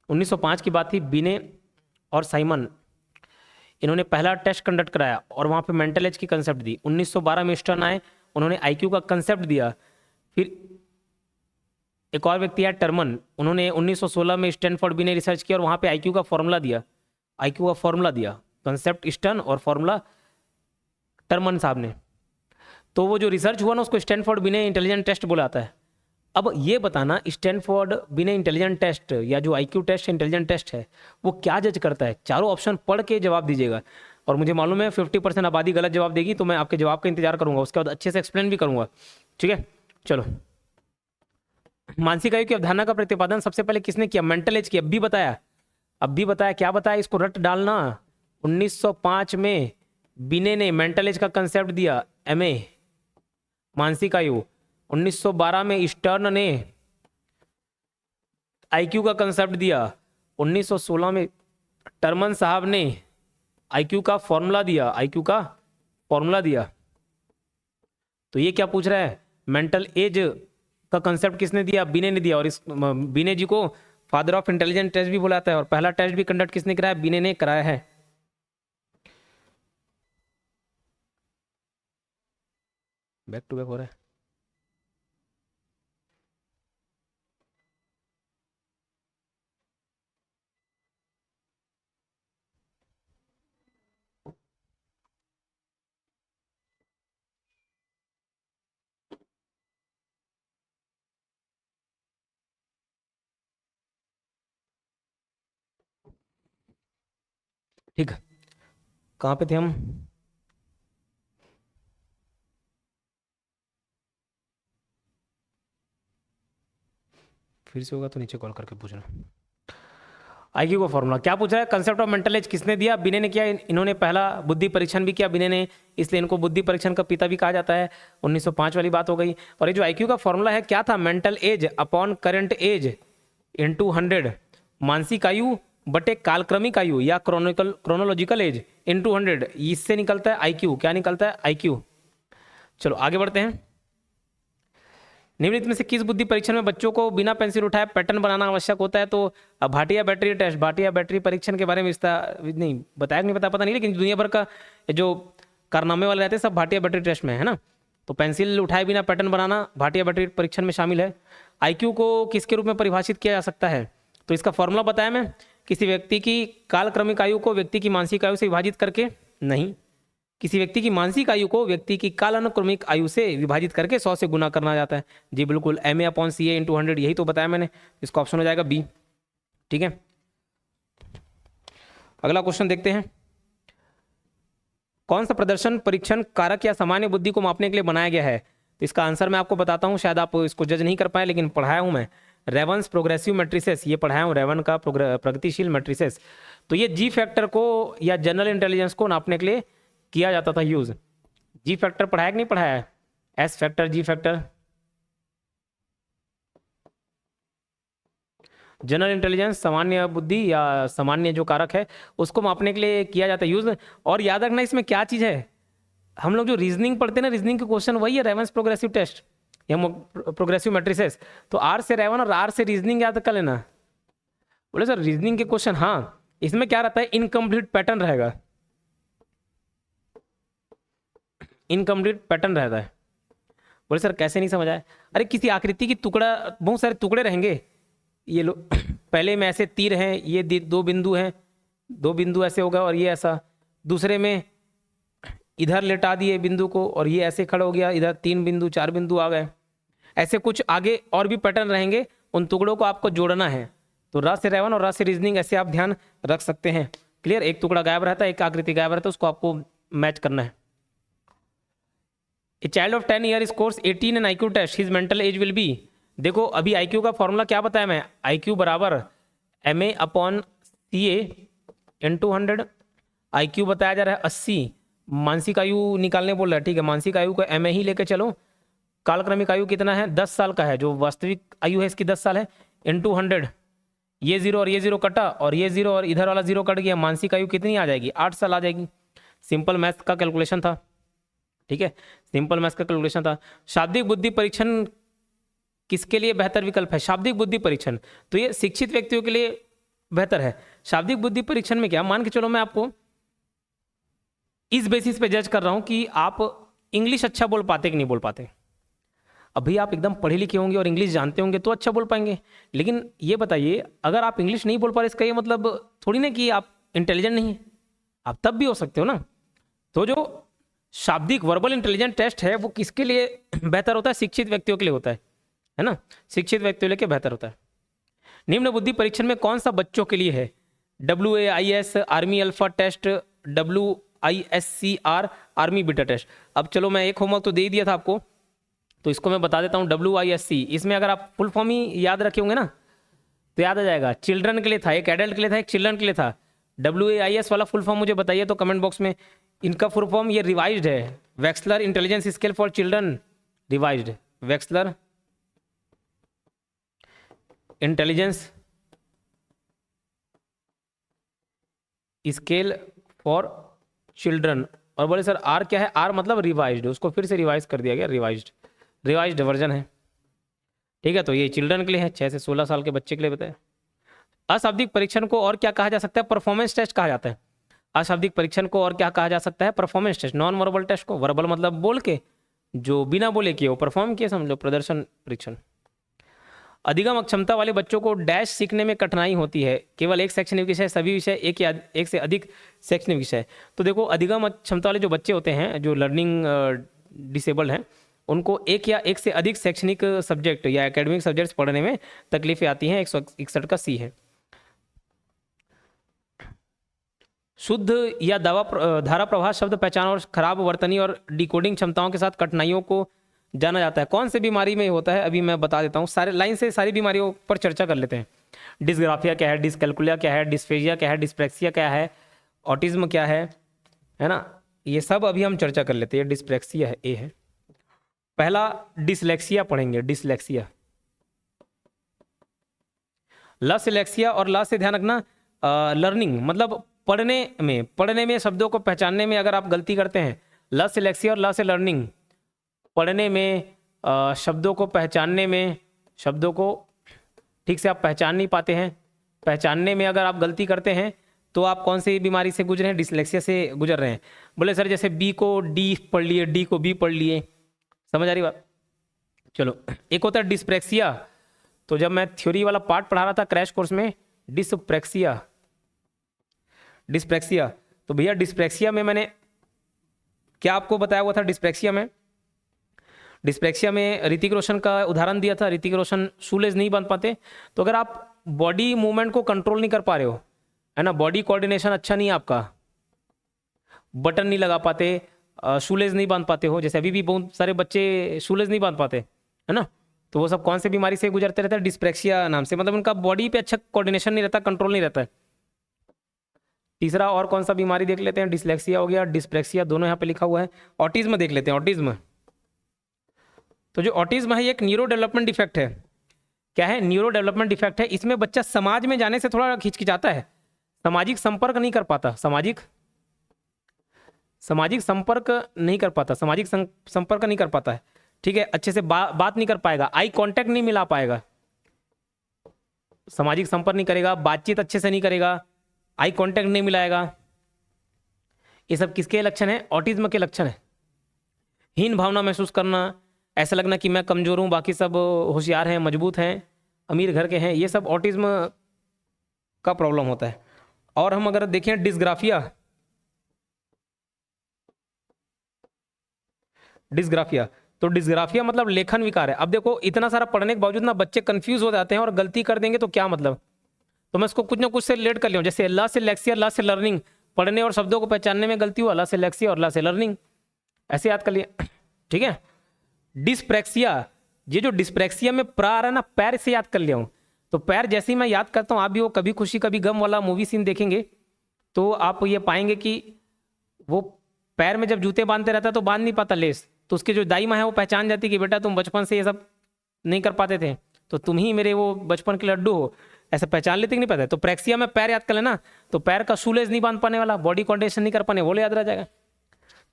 1905 की बात थी। बिने और साइमन इन्होंने पहला टेस्ट कंडक्ट कराया और वहां पे मेंटल एज की कंसेप्ट दी। 1912 में स्टर्न आए, उन्होंने आईक्यू का कंसेप्ट दिया। फिर एक और व्यक्ति है टर्मन, उन्होंने 1916 में स्टैनफोर्ड बिने रिसर्च किया और वहां पे आईक्यू का फॉर्मूला दिया। आईक्यू का फॉर्मूला दिया, कंसेप्ट स्टर्न और फॉर्मूला टर्मन साहब ने। तो वो जो रिसर्च हुआ ना उसको स्टैनफोर्ड बिने इंटेलिजेंट टेस्ट बुलाता है। अब ये बताना स्टैनफोर्ड बिने इंटेलिजेंट टेस्ट या जो आईक्यू टेस्ट इंटेलिजेंट टेस्ट है वो क्या जज करता है? चारों ऑप्शन पढ़ के जवाब दीजिएगा। और मुझे मालूम है 50% आबादी गलत जवाब देगी, तो मैं आपके जवाब का इंतजार करूंगा, उसके बाद अच्छे से एक्सप्लेन भी करूंगा। ठीक है, चलो। मानसिक आयु की अवधारणा का प्रतिपादन सबसे पहले किसने किया? मेंटल एज की। अब भी बताया क्या बताया? इसको रट डालना। 1905 में बिने ने मेंटल एज का कंसेप्ट दिया, एमए मानसिक आयु। 1912 में स्टर्न ने आईक्यू का कंसेप्ट दिया। 1916 में टर्मन साहब ने आईक्यू का फॉर्मूला दिया। तो ये क्या पूछ रहा है? मेंटल एज का कंसेप्ट किसने दिया? बिने ने दिया। और इस बिने जी को फादर ऑफ इंटेलिजेंट टेस्ट भी बुलाता है। और पहला टेस्ट भी कंडक्ट किसने कराया? बिने ने कराया है। बैक टू बैक हो रहा है। ठीक है, कहाँ पे थे हम? फिर से होगा तो नीचे कॉल करके पूछना। आईक्यू का फॉर्मूला क्या पूछा है? कंसेप्ट ऑफ मेंटल एज किसने दिया? बिने ने किया। इन्होंने पहला बुद्धि परीक्षण भी किया बिने ने, इसलिए इनको बुद्धि परीक्षण का पिता भी कहा जाता है। 1905 वाली बात हो गई। और ये जो आईक्यू का फॉर्मूला है क्या था? Mental age upon current age into 100। मानसिक आयु बटे कालक्रमिक आयु या क्रोनोलॉजिकल एज इंटू 100। इससे निकलता है आईक्यू। क्या निकलता है? आईक्यू। चलो आगे बढ़ते हैं। निम्नलिखित में से किस बुद्धि परीक्षण में बच्चों को बिना पेंसिल उठाए पैटर्न बनाना आवश्यक होता है? तो Bhatia battery test, Bhatia battery परीक्षण के बारे में नहीं बताया, नहीं पता नहीं, लेकिन दुनिया भर का जो कारनामे वाले रहते हैं सब भाटिया बैटरी टेस्ट में है ना। तो पेंसिल उठाए बिना पैटर्न बनाना भाटिया बैटरी परीक्षण में शामिल है। आईक्यू को किसके रूप में परिभाषित किया जा सकता है? तो इसका फॉर्मूला बताया मैं, किसी व्यक्ति की कालक्रमिक आयु को व्यक्ति की मानसिक आयु से विभाजित करके, नहीं, किसी व्यक्ति की मानसिक आयु को व्यक्ति की कालानुक्रमिक आयु से विभाजित करके 100 से गुना करना जाता है। जी बिल्कुल, M A upon C A into 100, यही तो बताया मैंने। इसका ऑप्शन हो जाएगा बी। ठीक है, अगला क्वेश्चन देखते हैं। कौन सा प्रदर्शन परीक्षण कारक या सामान्य बुद्धि को मापने के लिए बनाया गया है? तो इसका आंसर मैं आपको बताता हूं, शायद आप इसको जज नहीं कर पाए, लेकिन पढ़ाया हूं मैं। रेवन्स प्रोग्रेसिव मैट्रिसेस, ये पढ़ाया हूं, रेवन का प्रगतिशील मैट्रिसेस। तो ये जी फैक्टर को या जनरल इंटेलिजेंस को नापने के लिए किया जाता था यूज। जी फैक्टर पढ़ाया कि नहीं पढ़ाया है? एस फैक्टर, जी फैक्टर, जनरल इंटेलिजेंस, सामान्य बुद्धि या सामान्य जो कारक है उसको मापने के लिए किया जाता है यूज। और याद रखना इसमें क्या चीज है, हम लोग जो रीजनिंग पढ़ते हैं ना, रीजनिंग के क्वेश्चन वही है, रेवन्स प्रोग्रेसिव टेस्ट या प्रोग्रेसिव मैट्रिसेस। तो आर से रेवन और आर से रीजनिंग याद कर लेना। बोले सर रीजनिंग के क्वेश्चन, हाँ इसमें क्या रहता है, इनकम्प्लीट पैटर्न रहेगा, इनकम्प्लीट पैटर्न रहता है। बोले सर कैसे नहीं समझ आया? अरे किसी आकृति की टुकड़ा, बहुत सारे टुकड़े रहेंगे, ये लो पहले में ऐसे तीर हैं, ये दो बिंदु हैं, दो बिंदु ऐसे होगा और ये ऐसा, दूसरे में इधर लेटा दिए बिंदु को और ये ऐसे खड़ा हो गया, इधर 3 बिंदु 4 बिंदु आ गए, ऐसे कुछ आगे और भी पैटर्न रहेंगे, उन टुकड़ों को आपको जोड़ना है। तो रस से रेवन और रस से रीजनिंग ऐसे आप ध्यान रख सकते हैं। क्लियर? एक टुकड़ा गायब रहता है, एक आकृति गायब रहता है, उसको आपको मैच करना है। A child of 10 year scores 18 in IQ test, his mental age will be. देखो अभी IQ का फॉर्मूला क्या बताया मैं, IQ बराबर MA upon CA into 100। IQ बताया जा रहा है 80, मानसिक आयु निकालने बोल रहा है, ठीक है, मानसिक आयु को MA ही लेके चलो। कालक्रमिक आयु कितना है, 10 साल का है, जो वास्तविक आयु है इसकी 10 साल है, इंटू 100। ये जीरो और ये जीरो कटा, और ये जीरो और इधर वाला जीरो कट गया, मानसिक आयु कितनी आ जाएगी, 8 साल आ जाएगी। सिंपल मैथ्स का कैलकुलेशन था, ठीक है, सिंपल मैथ्स का कैलकुलेशन था। शाब्दिक बुद्धि परीक्षण किसके लिए बेहतर विकल्प है, शाब्दिक बुद्धि परीक्षण, तो ये शिक्षित व्यक्तियों के लिए बेहतर है। शाब्दिक बुद्धि परीक्षण में क्या, मान के चलो मैं आपको इस बेसिस पे जज कर रहा हूं कि आप इंग्लिश अच्छा बोल पाते कि नहीं बोल पाते। अभी आप एकदम पढ़े लिखे होंगे और इंग्लिश जानते होंगे तो अच्छा बोल पाएंगे, लेकिन ये बताइए अगर आप इंग्लिश नहीं बोल पा रहे, इसका ये मतलब थोड़ी ना कि आप इंटेलिजेंट नहीं है, आप तब भी हो सकते हो ना। तो जो शाब्दिक वर्बल इंटेलिजेंट टेस्ट है वो किसके लिए बेहतर होता है, शिक्षित व्यक्तियों के लिए होता है ना, शिक्षित व्यक्तियों के लिए बेहतर होता है। निम्न बुद्धि परीक्षण में कौन सा बच्चों के लिए है, WAIS army alpha test, WISCR army beta test. अब चलो मैं एक होमवर्क तो दे ही दिया था आपको, तो इसको मैं बता देता हूँ। WISC, इसमें अगर आप फुल फॉर्म ही याद रखे होंगे ना तो याद आ जाएगा, चिल्ड्रन के लिए था, एक एडल्ट के लिए था, एक चिल्ड्रन के लिए था। WAIS वाला फुल फॉर्म मुझे बताइए तो कमेंट बॉक्स में। इनका फुल फॉर्म ये रिवाइज्ड है, Wechsler intelligence scale for children revised, Wechsler intelligence scale for children. और बोले सर आर क्या है, आर मतलब रिवाइज्ड, उसको फिर से रिवाइज कर दिया गया, रिवाइज्ड वर्जन है, ठीक है। तो ये चिल्ड्रन के लिए है, 6 से 16 साल के बच्चे के लिए बताया। अशाब्दिक परीक्षण को और क्या कहा जा सकता है, परफॉर्मेंस टेस्ट कहा जाता है। अशाब्दिक परीक्षण को और क्या कहा जा सकता है, performance test. Non verbal test को, वर्बल मतलब बोल के, जो बिना बोले किए वो परफॉर्म किए, समझ लो, प्रदर्शन परीक्षण। अधिगम अक्षमता वाले बच्चों को डैश सीखने में कठिनाई होती है, केवल एक शैक्षणिक विषय, सभी विषय, एक या एक से अधिक शैक्षणिक विषय। तो देखो अधिगम अक्षमता वाले जो बच्चे होते हैं, जो लर्निंग डिसेबल्ड हैं, उनको एक या एक से अधिक शैक्षणिक सब्जेक्ट या एकेडमिक सब्जेक्ट्स पढ़ने में तकलीफें आती हैं, 161 का C है। शुद्ध या धारा प्रवाह शब्द पहचान और खराब वर्तनी और डिकोडिंग क्षमताओं के साथ कठिनाइयों को जाना जाता है। कौन सी बीमारी में होता है, अभी मैं बता देता हूँ, सारे लाइन से सारी बीमारियों पर चर्चा कर लेते हैं। डिस्ग्राफिया क्या है, डिसकैलकुलिया क्या है, डिस्फेजिया क्या है, डिस्प्रेक्सिया क्या है, ऑटिज्म क्या है ना, ये सब अभी हम चर्चा कर लेते हैं। डिस्प्रेक्सिया है, ए है। पहला डिसलेक्सिया पढ़ेंगे, डिसलेक्सिया। लसिलेक्सिया और ला से ध्यान रखना, लर्निंग मतलब पढ़ने में शब्दों को पहचानने में अगर आप गलती करते हैं, लसिलेक्सिया और ला से लर्निंग, पढ़ने में, शब्दों को पहचानने में, शब्दों को ठीक से आप पहचान नहीं पाते हैं, पहचानने में अगर आप गलती करते हैं तो आप कौन सी बीमारी से गुजरे हैं, डिसलेक्सिया से गुजर रहे हैं। बोले सर जैसे बी को डी पढ़ लिए, डी को बी पढ़ लिए, समझ आ रही बात। चलो एक होता है डिस्प्रेक्सिया, तो जब मैं थ्योरी वाला पार्ट पढ़ा रहा था क्रैश कोर्स में, डिस्प्रेक्सिया, तो भैया डिस्प्रेक्सिया में मैंने क्या आपको बताया हुआ था, डिस्प्रेक्सिया में ऋतिक रोशन का उदाहरण दिया था। ऋतिक रोशन शूलेज नहीं बांध पाते, तो अगर आप बॉडी मूवमेंट को कंट्रोल नहीं कर पा रहे हो, है ना, बॉडी कोऑर्डिनेशन अच्छा नहीं है आपका, बटन नहीं लगा पाते, शूलेज नहीं बांध पाते हो, जैसे अभी भी बहुत सारे बच्चे शूलेज नहीं बांध पाते, है ना, तो वो सब कौन से बीमारी से गुजरते रहते हैं, डिस्प्रेक्सिया नाम से, मतलब उनका बॉडी पे अच्छा कोऑर्डिनेशन नहीं रहता, कंट्रोल नहीं रहता है। तीसरा और कौन सा बीमारी देख लेते हैं, डिसलेक्सिया हो गया, डिस्प्रेक्सिया, दोनों यहाँ पे लिखा हुआ है। ऑटिज्म देख लेते हैं, ऑटिज्म। तो जो ऑटिज्म है ये एक न्यूरो डेवलपमेंट डिफेक्ट है। क्या है, न्यूरो डेवलपमेंट डिफेक्ट है। इसमें बच्चा समाज में जाने से थोड़ा हिचकिचाता है, सामाजिक संपर्क नहीं कर पाता, सामाजिक संपर्क नहीं कर पाता, सामाजिक संपर्क नहीं कर पाता है, ठीक है, अच्छे से बात नहीं कर पाएगा, आई कांटेक्ट नहीं मिला पाएगा, सामाजिक संपर्क नहीं करेगा, बातचीत अच्छे से नहीं करेगा, आई कांटेक्ट नहीं मिलाएगा। ये सब किसके लक्षण है, ऑटिज्म के लक्षण है। हीन भावना महसूस करना, ऐसा लगना कि मैं कमजोर हूं, बाकी सब होशियार हैं, मजबूत हैं, अमीर घर के हैं, ये सब ऑटिज्म का प्रॉब्लम होता है। और हम अगर देखें डिस्ग्राफिया, तो डिस्ग्राफिया मतलब लेखन विकार है। अब देखो इतना सारा पढ़ने के बावजूद ना बच्चे कंफ्यूज हो जाते हैं और गलती कर देंगे तो क्या मतलब, तो मैं इसको कुछ ना कुछ से रिलेट कर लिया, जैसे ला से लेक्सिया, ला से लर्निंग, पढ़ने और शब्दों को पहचानने में गलती हुआ, ला से लेक्सिया और ला से लर्निंग, ऐसे याद कर लिए। ठीक है। डिस्प्रैक्सिया, ये जो डिस्प्रैक्सिया में प्रा आ रहा है ना, पैर से याद कर लिया हूँ। तो पैर जैसे ही मैं याद करता हूँ, आप भी वो कभी खुशी कभी गम वाला मूवी सीन देखेंगे तो आप ये पाएंगे कि वो पैर में जब जूते बांधते रहता है तो बांध नहीं पाता लेस, तो उसके जो दाई माँ है वो पहचान जाती कि बेटा तुम बचपन से ये सब नहीं कर पाते थे, तो तुम ही मेरे वो बचपन के लड्डू हो, ऐसा पहचान लेते कि नहीं पता है। तो प्रैक्सिया में पैर याद कर लेना, तो पैर का शूलेस नहीं बांध पाने वाला, बॉडी कोऑर्डिनेशन नहीं कर पाने, वो याद रह जाएगा।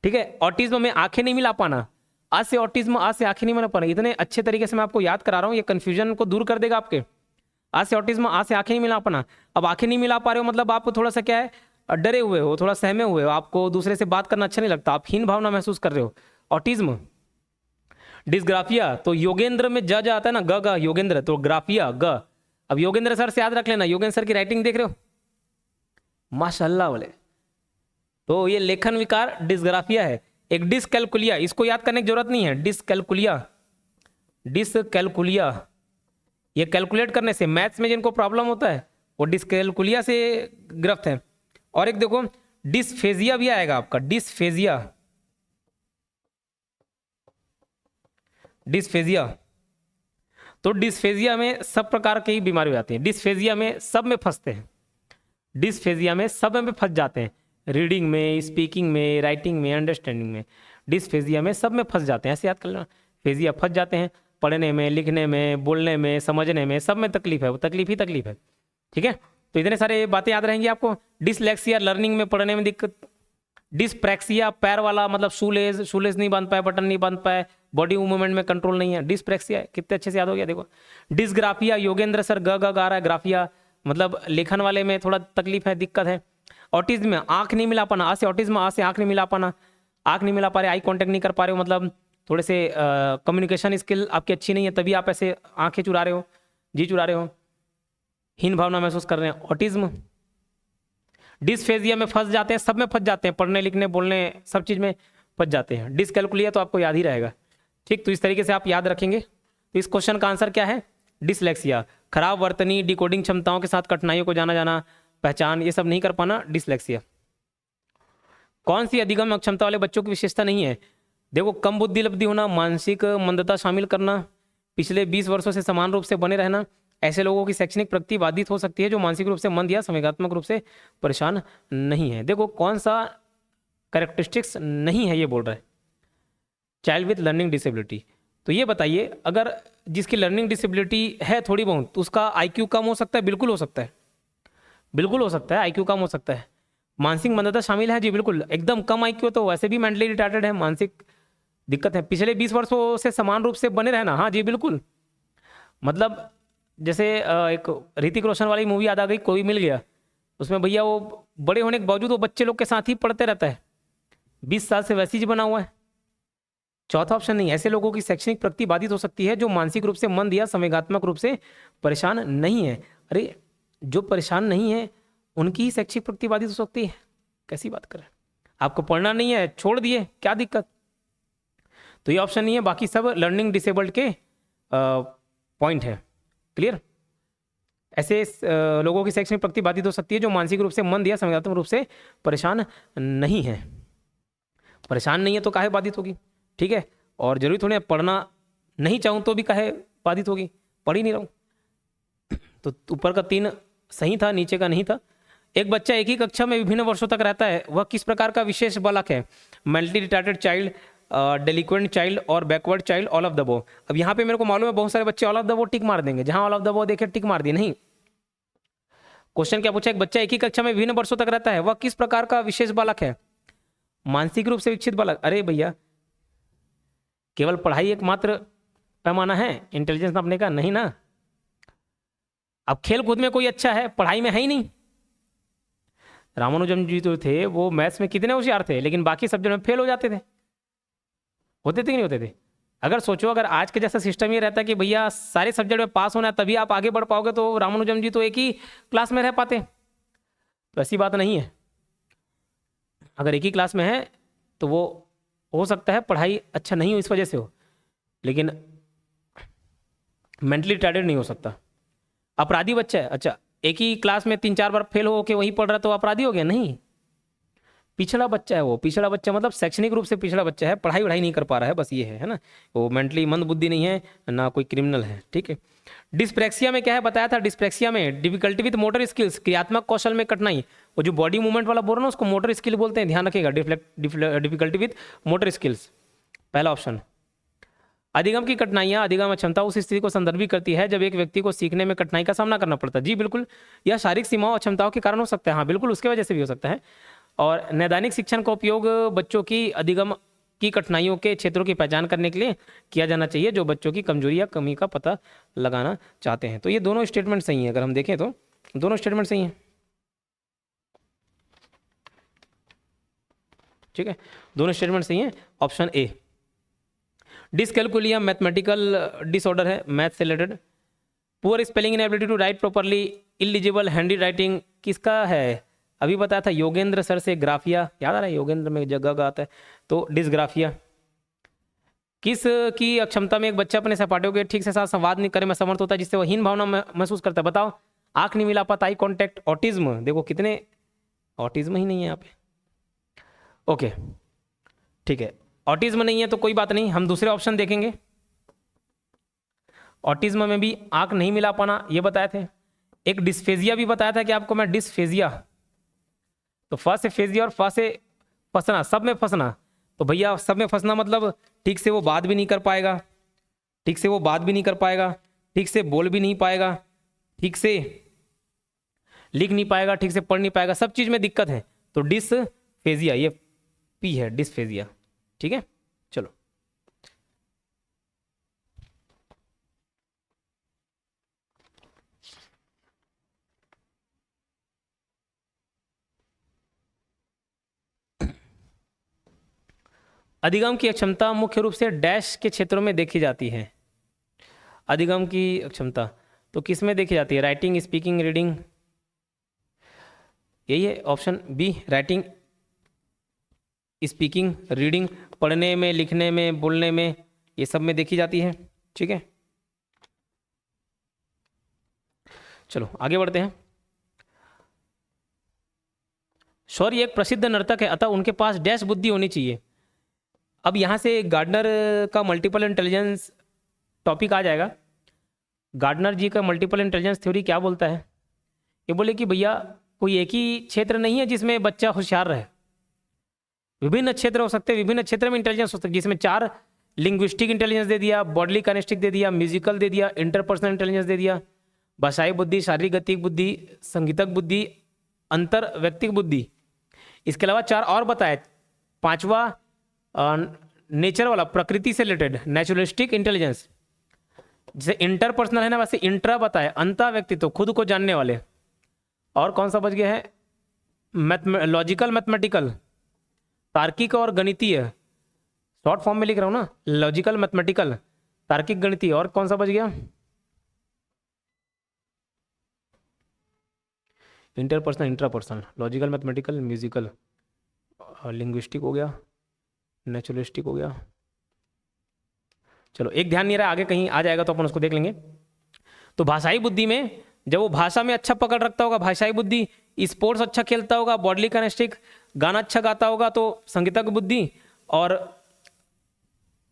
ठीक है। ऑटिज्म में आंखें नहीं मिला पाना, आज से ऑटिज्म, आज से आंखें नहीं मिला पाना, इतने अच्छे तरीके से मैं आपको याद करा रहा हूँ, ये कंफ्यूजन को दूर कर देगा आपके। आज से ऑटिज्म, आज से आंखें नहीं मिला पाना। अब आंखें नहीं मिला पा रहे हो मतलब आप थोड़ा सा क्या है, डरे हुए हो, थोड़ा सहमे हुए हो, आपको दूसरे से बात करना अच्छा नहीं लगता, आप हीन भावना महसूस कर रहे हो, ऑटिज्म। डिस्ग्राफिया, तो योगेंद्र में ज आता है ना, ग ग योगेंद्र, तो ग्राफिया ग। अब योगेंद्र सर से याद रख लेना, योगेंद्र सर की राइटिंग देख रहे हो, माशाल्लाह वाले। तो ये लेखन विकार डिस्ग्राफिया है। एक डिसकैलकुलिया, इसको याद करने की जरूरत नहीं है, डिसकैलकुलिया, डिसकैलकुलिया, ये कैलकुलेट करने से, मैथ्स में जिनको प्रॉब्लम होता है वो डिसकैलकुलिया से ग्रस्त है। और एक देखो डिस्फेजिया भी आएगा आपका, डिस्फेजिया, डिस्फेजिया। तो डिस्फेजिया में सब प्रकार की बीमारी हो जाती है, डिस्फेजिया में सब में फंसते हैं, डिस्फेजिया में सब में फंस जाते हैं, रीडिंग में, स्पीकिंग में, राइटिंग में, अंडरस्टैंडिंग में, डिस्फेजिया में सब में फंस जाते हैं, ऐसे याद कर लेना। फेजिया फंस जाते हैं, पढ़ने में, लिखने में, बोलने में, समझने में, सब में तकलीफ है, वो तकलीफ ही तकलीफ है। ठीक है। तो इतने सारे बातें याद रहेंगी आपको। डिसलेक्सिया, लर्निंग में, पढ़ने में दिक्कत। डिस्प्रैक्सिया, पैर वाला मतलब शूलेस नहीं बांध पाए, बटन नहीं बांध पाए, बॉडी मूवमेंट में कंट्रोल नहीं है, डिस्प्रैक्सिया। कितने अच्छे से याद हो गया देखो। डिसग्राफिया, योगेंद्र सर ग ग गा रहा है, ग्राफिया मतलब लेखन वाले में थोड़ा तकलीफ है, दिक्कत है। ऑटिज्म में आंख नहीं मिला पाना, आज से ऑटिज्म, आज से आंख नहीं मिला पाना, आंख नहीं मिला पा रहे, आई कांटेक्ट नहीं कर पा रहे हो, मतलब थोड़े से कम्युनिकेशन स्किल आपकी अच्छी नहीं है, तभी आप ऐसे आंखें चुरा रहे हो, जी चुरा रहे हो, हीन भावना महसूस कर रहे हैं, ऑटिज्म। डिस्फेजिया में फंस जाते हैं, सब में फंस जाते हैं, पढ़ने लिखने बोलने सब चीज़ में फंस जाते हैं। डिसकैलकुलिया तो आपको याद ही रहेगा। ठीक, तो इस तरीके से आप याद रखेंगे। तो इस क्वेश्चन का आंसर क्या है? डिसलेक्सिया, खराब वर्तनी, डिकोडिंग क्षमताओं के साथ कठिनाइयों को जाना पहचान, ये सब नहीं कर पाना, डिसलेक्सिया। कौन सी अधिगम अक्षमता वाले बच्चों की विशेषता नहीं है? देखो, कम बुद्धि लब्धि होना, मानसिक मंदता शामिल करना, पिछले 20 वर्षों से समान रूप से बने रहना, ऐसे लोगों की शैक्षणिक प्रगति बाधित हो सकती है जो मानसिक रूप से मंद या संवेगात्मक रूप से परेशान नहीं है। देखो कौन सा कैरेक्टरिस्टिक्स नहीं है ये बोल रहा है, चाइल्ड विथ लर्निंग डिसेबिलिटी। तो ये बताइए, अगर जिसकी लर्निंग डिसेबिलिटी है थोड़ी बहुत, तो उसका IQ कम हो सकता है? बिल्कुल हो सकता है, बिल्कुल हो सकता है, IQ कम हो सकता है। मानसिक मंदता शामिल है? जी बिल्कुल, एकदम कम IQ तो वैसे भी मेंटली रिटार्टेड है, मानसिक दिक्कत है। पिछले 20 वर्षों से समान रूप से बने रहना, हाँ जी बिल्कुल। मतलब जैसे एक ऋतिक रोशन वाली मूवी याद आ गई, कोई मिल गया, उसमें भैया वो बड़े होने के बावजूद वो बच्चे लोग के साथ ही पढ़ते रहता है, 20 साल से वैसे ही बना हुआ है। चौथा ऑप्शन नहीं, ऐसे लोगों की शैक्षणिक प्रगति बाधित हो सकती है जो मानसिक रूप से मंद या संवेगात्मक रूप से परेशान नहीं है। अरे जो परेशान नहीं है उनकी ही शैक्षिक प्रगति बाधित हो सकती है, कैसी बात कर रहे हैं? आपको पढ़ना नहीं है, छोड़ दिए, क्या दिक्कत? तो ये ऑप्शन नहीं है, बाकी सब लर्निंग डिसेबल्ड के पॉइंट है। क्लियर? ऐसे लोगों की शैक्षणिक प्रगति बाधित हो सकती है जो मानसिक रूप से मंद या संवेगात्मक रूप से परेशान नहीं है। परेशान नहीं है तो काहे बाधित होगी? ठीक है, और जरूरी थोड़ी है पढ़ना नहीं चाहूँ तो भी काहे बाधित होगी, पढ़ ही नहीं रहा हूँ। तो ऊपर का 3 सही था, नीचे का नहीं था। एक बच्चा एक ही कक्षा में विभिन्न वर्षों तक रहता है, वह किस प्रकार का विशेष बालक है? Mentally retarded child, delinquent child और backward child, all of the above. अब यहाँ पे मेरे को मालूम है बहुत सारे बच्चे ऑल ऑफ द अबव टिक मार देंगे, जहां ऑल ऑफ द अबव देखे टिक मार दी। नहीं, क्वेश्चन क्या पूछा? एक बच्चा एक ही कक्षा में विभिन्न वर्षों तक रहता है, वह किस प्रकार का विशेष बालक है? मानसिक रूप से विकसित बालक। अरे भैया, केवल पढ़ाई एकमात्र पैमाना है इंटेलिजेंस नापने का? नहीं ना। अब खेल कूद में कोई अच्छा है, पढ़ाई में है ही नहीं। रामानुजन जी तो थे, वो मैथ्स में कितने होशियार थे, लेकिन बाकी सब्जेक्ट में फेल हो जाते थे। होते थे कि नहीं होते थे? अगर सोचो, अगर आज के जैसा सिस्टम ये रहता कि भैया सारे सब्जेक्ट में पास होना है तभी आप आगे बढ़ पाओगे, तो रामानुजन जी तो एक ही क्लास में रह पाते। तो ऐसी बात नहीं है। अगर एक ही क्लास में है तो वो हो सकता है पढ़ाई अच्छा नहीं हो इस वजह से हो, लेकिन मेंटली रिटार्डेड नहीं हो सकता। अपराधी बच्चा है, अच्छा एक ही क्लास में 3-4 बार फेल हो के वहीं पढ़ रहा तो अपराधी हो गया? नहीं, पिछड़ा बच्चा है वो, पिछड़ा बच्चा मतलब शैक्षणिक रूप से पिछड़ा बच्चा है, पढ़ाई वढ़ाई नहीं कर पा रहा है, बस ये है ना। वो मेंटली मंद बुद्धि नहीं है, ना कोई क्रिमिनल है, ठीक है। डिस्प्रेक्सिया में क्या है बताया था, डिस्प्रेक्सिया में डिफिकल्टी विद मोटर स्किल्स, क्रियात्मक कौशल में कठिनाई। वो जो बॉडी मूवमेंट वाला बोल रहा ना उसको मोटर स्किल बोलते हैं, ध्यान रखिएगा, डिफिकल्टी विद मोटर स्किल्स, पहला ऑप्शन। अधिगम की कठिनाइयां, अधिगम अक्षमता उस स्थिति को संदर्भित करती है जब एक व्यक्ति को सीखने में कठिनाई का सामना करना पड़ता है। जी बिल्कुल, यह शारीरिक सीमाओं अक्षमताओं के कारण हो सकता है, हाँ बिल्कुल उसके वजह से भी हो सकता है। और नैदानिक शिक्षण का उपयोग बच्चों की अधिगम की कठिनाइयों के क्षेत्रों की पहचान करने के लिए किया जाना चाहिए जो बच्चों की कमजोरी या कमी का पता लगाना चाहते हैं। तो ये दोनों स्टेटमेंट सही हैं, अगर हम देखें तो दोनों स्टेटमेंट सही हैं, ठीक है, दोनों स्टेटमेंट सही हैं। Option A. Dyscalculia mathematical disorder है, मैथ से related. Poor spelling inability to write properly, illegible handy writing किसका है, अभी बताया था योगेंद्र सर से। ग्राफिया याद आ रहा है, योगेंद्र में जगह आता है, तो डिसग्राफिया। किस की अक्षमता में एक बच्चा अपने सहपाठियों के ठीक से साथ संवाद नहीं करे में समर्थ होता है जिससे वह हीन भावना महसूस करता है, बताओ। आंख नहीं मिला पाता, आई कॉन्टैक्ट। ऑटिज्म, देखो कितने, ऑटिज्म ही नहीं है यहाँ पे, ओके ठीक है, ऑटिज्म नहीं है तो कोई बात नहीं, हम दूसरे ऑप्शन देखेंगे। ऑटिज्म में भी आंख नहीं मिला पाना ये बताए थे। एक डिस्फेजिया भी बताया था कि आपको मैं, डिस्फेजिया, तो फ से फेजिया और फ से फंसना, सब में फंसना। तो भैया सब में फंसना मतलब ठीक से वो बात भी नहीं कर पाएगा, ठीक से वो बात भी नहीं कर पाएगा, ठीक से बोल भी नहीं पाएगा, ठीक से लिख नहीं पाएगा, ठीक से पढ़ नहीं पाएगा, सब चीज में दिक्कत है। तो डिसफेजिया, ये पी है, डिसफेजिया, ठीक है। चलो अधिगम की अक्षमता मुख्य रूप से डैश के क्षेत्रों में देखी जाती है। अधिगम की अक्षमता तो किस में देखी जाती है, राइटिंग, स्पीकिंग, रीडिंग, यही है option B, writing, speaking, reading, पढ़ने में, लिखने में, बोलने में, ये सब में देखी जाती है, ठीक है। चलो आगे बढ़ते हैं। शौर्य एक प्रसिद्ध नर्तक है अतः उनके पास डैश बुद्धि होनी चाहिए। अब यहां से गार्डनर का मल्टीपल इंटेलिजेंस टॉपिक आ जाएगा। गार्डनर जी का मल्टीपल इंटेलिजेंस थ्योरी क्या बोलता है, ये बोले कि भैया कोई एक ही क्षेत्र नहीं है जिसमें बच्चा होशियार रहे, विभिन्न क्षेत्र हो सकते हैं, विभिन्न क्षेत्र में इंटेलिजेंस हो सकते हैं, जिसमें 4 लिंग्विस्टिक इंटेलिजेंस दे दिया, बॉडली काइनेस्टिक दे दिया, म्यूजिकल दे दिया, इंटरपर्सनल इंटेलिजेंस दे दिया, भाषाई बुद्धि, शारीरिक गतिक बुद्धि, संगीतक बुद्धि, अंतर व्यक्तिक बुद्धि। इसके अलावा 4 और बताए, 5वां नेचर वाला, प्रकृति से रिलेटेड, नेचुरलिस्टिक इंटेलिजेंस। जैसे इंटरपर्सनल है ना, वैसे इंट्रा बताए, अंतर व्यक्तित्व, खुद को जानने वाले। और कौन सा बच गया है, लॉजिकल मैथमेटिकल, तार्किक और गणितीय, शॉर्ट फॉर्म में लिख रहा हूं ना, लॉजिकल मैथमेटिकल, तार्किक, गणितीय। और कौन सा बच गया, interpersonal, intrapersonal, logical, mathematical, musical, linguistic हो गया, नेचुरलिस्टिक हो गया। चलो एक ध्यान नहीं रहा, आगे कहीं आ जाएगा तो अपन उसको देख लेंगे। तो भाषाई बुद्धि में जब वो भाषा में अच्छा पकड़ रखता होगा, भाषाई बुद्धि, स्पोर्ट्स अच्छा खेलता होगा, बॉडली काइनेस्टिक, गाना अच्छा गाता होगा तो संगीतक बुद्धि, और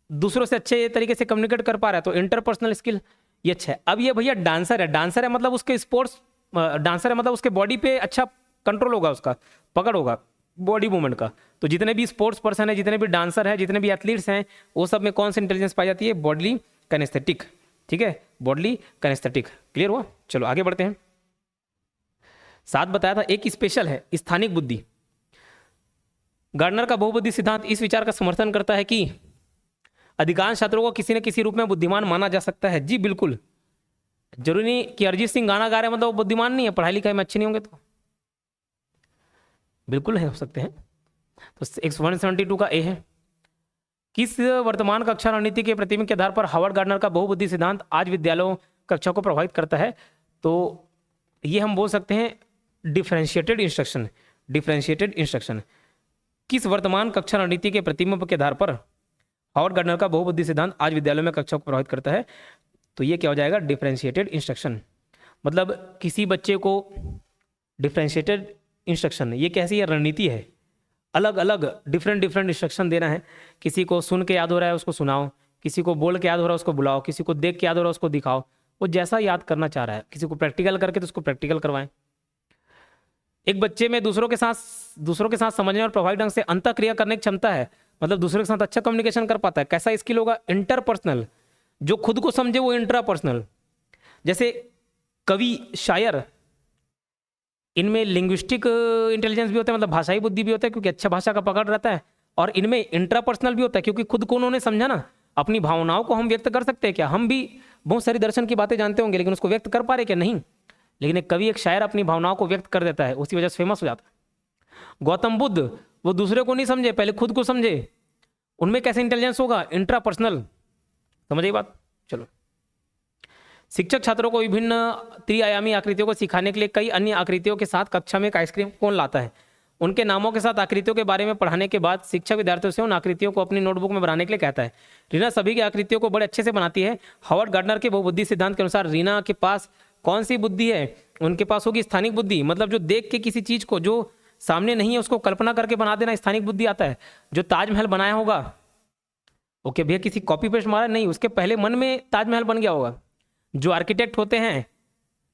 दूसरों से अच्छे तरीके से कम्युनिकेट कर पा रहा है तो इंटरपर्सनल स्किल, ये अच्छा है। अब ये भैया डांसर है, डांसर है मतलब उसके स्पोर्ट्स, डांसर है मतलब उसके बॉडी पे अच्छा कंट्रोल होगा, उसका पकड़ होगा बॉडी मूवमेंट का। तो जितने भी स्पोर्ट्स पर्सन है, जितने भी डांसर है, जितने भी एथलीट्स हैं, वो सब में कौन सी इंटेलिजेंस पाई जाती है, बॉडली काइनेस्थेटिक, ठीक है, बॉडली काइनेस्थेटिक। क्लियर हुआ। चलो आगे बढ़ते हैं। 7 बताया था, एक स्पेशल है स्थानिक बुद्धि। गार्डनर का बहुबुद्धि सिद्धांत इस विचार का समर्थन करता है कि अधिकांश छात्रों को किसी न किसी रूप में बुद्धिमान माना जा सकता है। जी बिल्कुल, जरूरी नहीं कि अरिजीत सिंह गाना गा रहे हैं मतलब वो बुद्धिमान नहीं है, पढ़ाई लिखाई में अच्छे नहीं होंगे तो बिल्कुल है, हो सकते हैं। तो 172 का ए है। किस वर्तमान कक्षा रणनीति के प्रतिबिंब के आधार पर हावर्ड गार्डनर का बहुबुद्धि सिद्धांत आज विद्यालयों कक्षा को प्रभावित करता है, तो ये हम बोल सकते हैं डिफरेंशिएटेड इंस्ट्रक्शन। डिफरेंशिएटेड इंस्ट्रक्शन किस वर्तमान कक्षा रणनीति के प्रतिबिंब के आधार पर हावर्ड गार्डनर का बहुबुद्धि सिद्धांत आज विद्यालयों में कक्षा को प्रभावित करता है, तो ये क्या हो जाएगा, डिफरेंशिएटेड इंस्ट्रक्शन। मतलब किसी बच्चे को डिफरेंशिएटेड इंस्ट्रक्शन, ये कैसी है, रणनीति है, अलग अलग डिफरेंट इंस्ट्रक्शन देना है। किसी को सुन के याद हो रहा है उसको सुनाओ, किसी को बोल के याद हो रहा है उसको बुलाओ, किसी को देख के याद हो रहा है उसको दिखाओ, वो जैसा याद करना चाह रहा है। किसी को प्रैक्टिकल करके तो उसको प्रैक्टिकल करवाएं। एक बच्चे में दूसरों के साथ समझने और प्रभावी ढंग से अंतःक्रिया करने की क्षमता है, मतलब दूसरों के साथ अच्छा कम्युनिकेशन कर पाता है। कैसा स्किल होगा? इंटरपर्सनल। जो खुद को समझे वो इंट्रापर्सनल। जैसे कवि, शायर, इनमें लिंग्विस्टिक इंटेलिजेंस भी होता है, मतलब भाषाई बुद्धि भी होता है क्योंकि अच्छा भाषा का पकड़ रहता है, और इनमें इंट्रापर्सनल भी होता है क्योंकि खुद को उन्होंने समझा ना। अपनी भावनाओं को हम व्यक्त कर सकते हैं क्या? हम भी बहुत सारी दर्शन की बातें जानते होंगे लेकिन उसको व्यक्त कर पा रहे क्या? नहीं। लेकिन एक कवि, एक शायर अपनी भावनाओं को व्यक्त कर देता है, उसी वजह से फेमस हो जाता है। गौतम बुद्ध, वो दूसरे को नहीं समझे, पहले खुद को समझे। उनमें कैसे इंटेलिजेंस होगा? इंट्रापर्सनल। समझिए बात। चलो, शिक्षक छात्रों को विभिन्न त्रिआयामी आकृतियों को सिखाने के लिए कई अन्य आकृतियों के साथ कक्षा में एक आइसक्रीम कौन लाता है? उनके नामों के साथ आकृतियों के बारे में पढ़ाने के बाद शिक्षक विद्यार्थियों से उन आकृतियों को अपनी नोटबुक में बनाने के लिए कहता है। रीना सभी की आकृतियों को बड़े अच्छे से बनाती है। हार्वर्ड गार्डनर के बहुबुद्धि सिद्धांत के अनुसार रीना के पास कौन सी बुद्धि है? उनके पास होगी स्थानिक बुद्धि, मतलब जो देख के किसी चीज को जो सामने नहीं है उसको कल्पना करके बना देना, स्थानिक बुद्धि आता है। जो ताजमहल बनाया होगा, ओके भैया किसी कॉपी पेस्ट मारा नहीं, उसके पहले मन में ताजमहल बन गया होगा। जो आर्किटेक्ट होते हैं,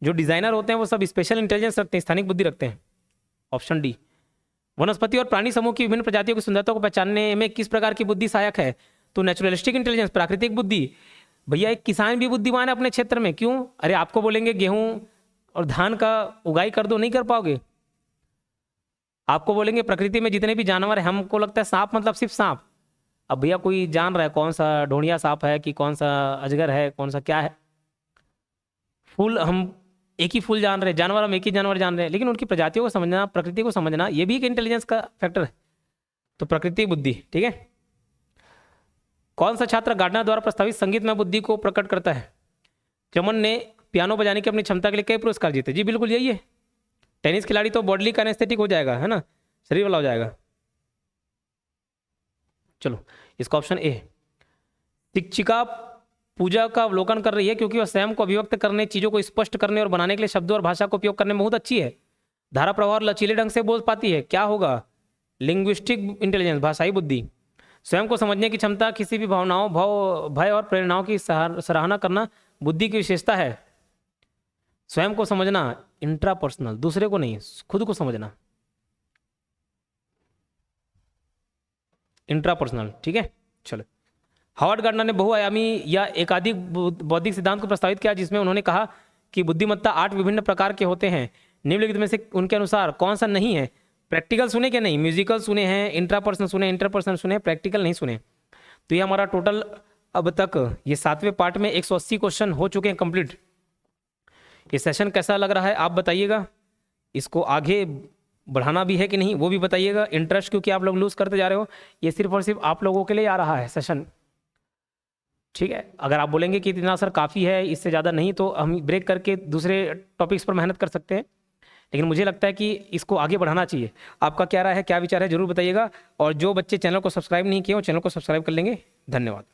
जो डिजाइनर होते हैं, वो सब स्पेशल इंटेलिजेंस रखते हैं, स्थानिक बुद्धि रखते हैं। Option D. वनस्पति और प्राणी समूह की विभिन्न प्रजातियों की सुंदरता को पहचानने में किस प्रकार की बुद्धि सहायक है? तो नेचुरलिस्टिक इंटेलिजेंस, प्राकृतिक बुद्धि। भैया एक किसान भी बुद्धिमान है अपने क्षेत्र में, क्यों? अरे आपको बोलेंगे गेहूं और धान का उगाई कर दो, नहीं कर पाओगे। आपको बोलेंगे प्रकृति में जितने भी जानवर है, हमको लगता है सांप मतलब सिर्फ सांप। अब भैया कोई जान रहा है कौन सा ढोंढिया सांप है कि कौन सा अजगर है, कौन सा क्या है? फूल हम एक ही फूल जान रहे हैं, जानवर हम एक ही जानवर जान रहे हैं, लेकिन उनकी प्रजातियों को समझना, प्रकृति को समझना, ये भी एक इंटेलिजेंस का फैक्टर है। तो प्रकृति बुद्धि, ठीक है। कौन सा छात्र गार्डनर द्वारा प्रस्तावित संगीतमय बुद्धि को प्रकट करता है? चमन ने पियानो बजाने की अपनी क्षमता के लिए कई पुरस्कार जीते। जी बिल्कुल यही है। टेनिस खिलाड़ी तो बॉडी का एनेस्थेटिक हो जाएगा, है ना, शरीर वाला हो जाएगा। चलो, इसका ऑप्शन ए। शिक्षिका पूजा का अवलोकन कर रही है क्योंकि वह स्वयं को अभिव्यक्त करने, चीजों को स्पष्ट करने और बनाने के लिए शब्दों और भाषा का उपयोग करने में बहुत अच्छी है। धारा प्रवाह और लचीले ढंग से बोल पाती है। क्या होगा? लिंग्विस्टिक इंटेलिजेंस, भाषाई बुद्धि। स्वयं को समझने की क्षमता, किसी भी भावनाओं, भय और प्रेरणाओं की सराहना करना बुद्धि की विशेषता है। स्वयं को समझना, इंट्रापर्सनल, दूसरे को नहीं, खुद को समझना, इंट्रापर्सनल, ठीक है। चलो, हार्वर्ड गार्डनर ने बहुआयामी या एकाधिक बौद्धिक सिद्धांत को प्रस्तावित किया जिसमें उन्होंने कहा कि बुद्धिमत्ता 8 विभिन्न प्रकार के होते हैं। निम्नलिखित में से उनके अनुसार कौन सा नहीं है? प्रैक्टिकल सुने क्या? नहीं। म्यूजिकल सुने हैं, इंट्रापर्सनल सुने, इंटरपर्सनल सुने, प्रैक्टिकल नहीं सुने। तो ये हमारा टोटल अब तक ये 7वें पार्ट में 180 क्वेश्चन हो चुके हैं कंप्लीट। ये सेशन कैसा लग रहा है आप बताइएगा। इसको आगे बढ़ाना भी है कि नहीं वो भी बताइएगा। इंटरेस्ट क्योंकि आप लोग लूज करते जा रहे हो, ये सिर्फ और सिर्फ आप लोगों के लिए आ रहा है सेशन, ठीक है। अगर आप बोलेंगे कि इतना सर काफ़ी है, इससे ज़्यादा नहीं, तो हम ब्रेक करके दूसरे टॉपिक्स पर मेहनत कर सकते हैं, लेकिन मुझे लगता है कि इसको आगे बढ़ाना चाहिए। आपका क्या राय है, क्या विचार है, जरूर बताइएगा। और जो बच्चे चैनल को सब्सक्राइब नहीं किए वो चैनल को सब्सक्राइब कर लेंगे। धन्यवाद।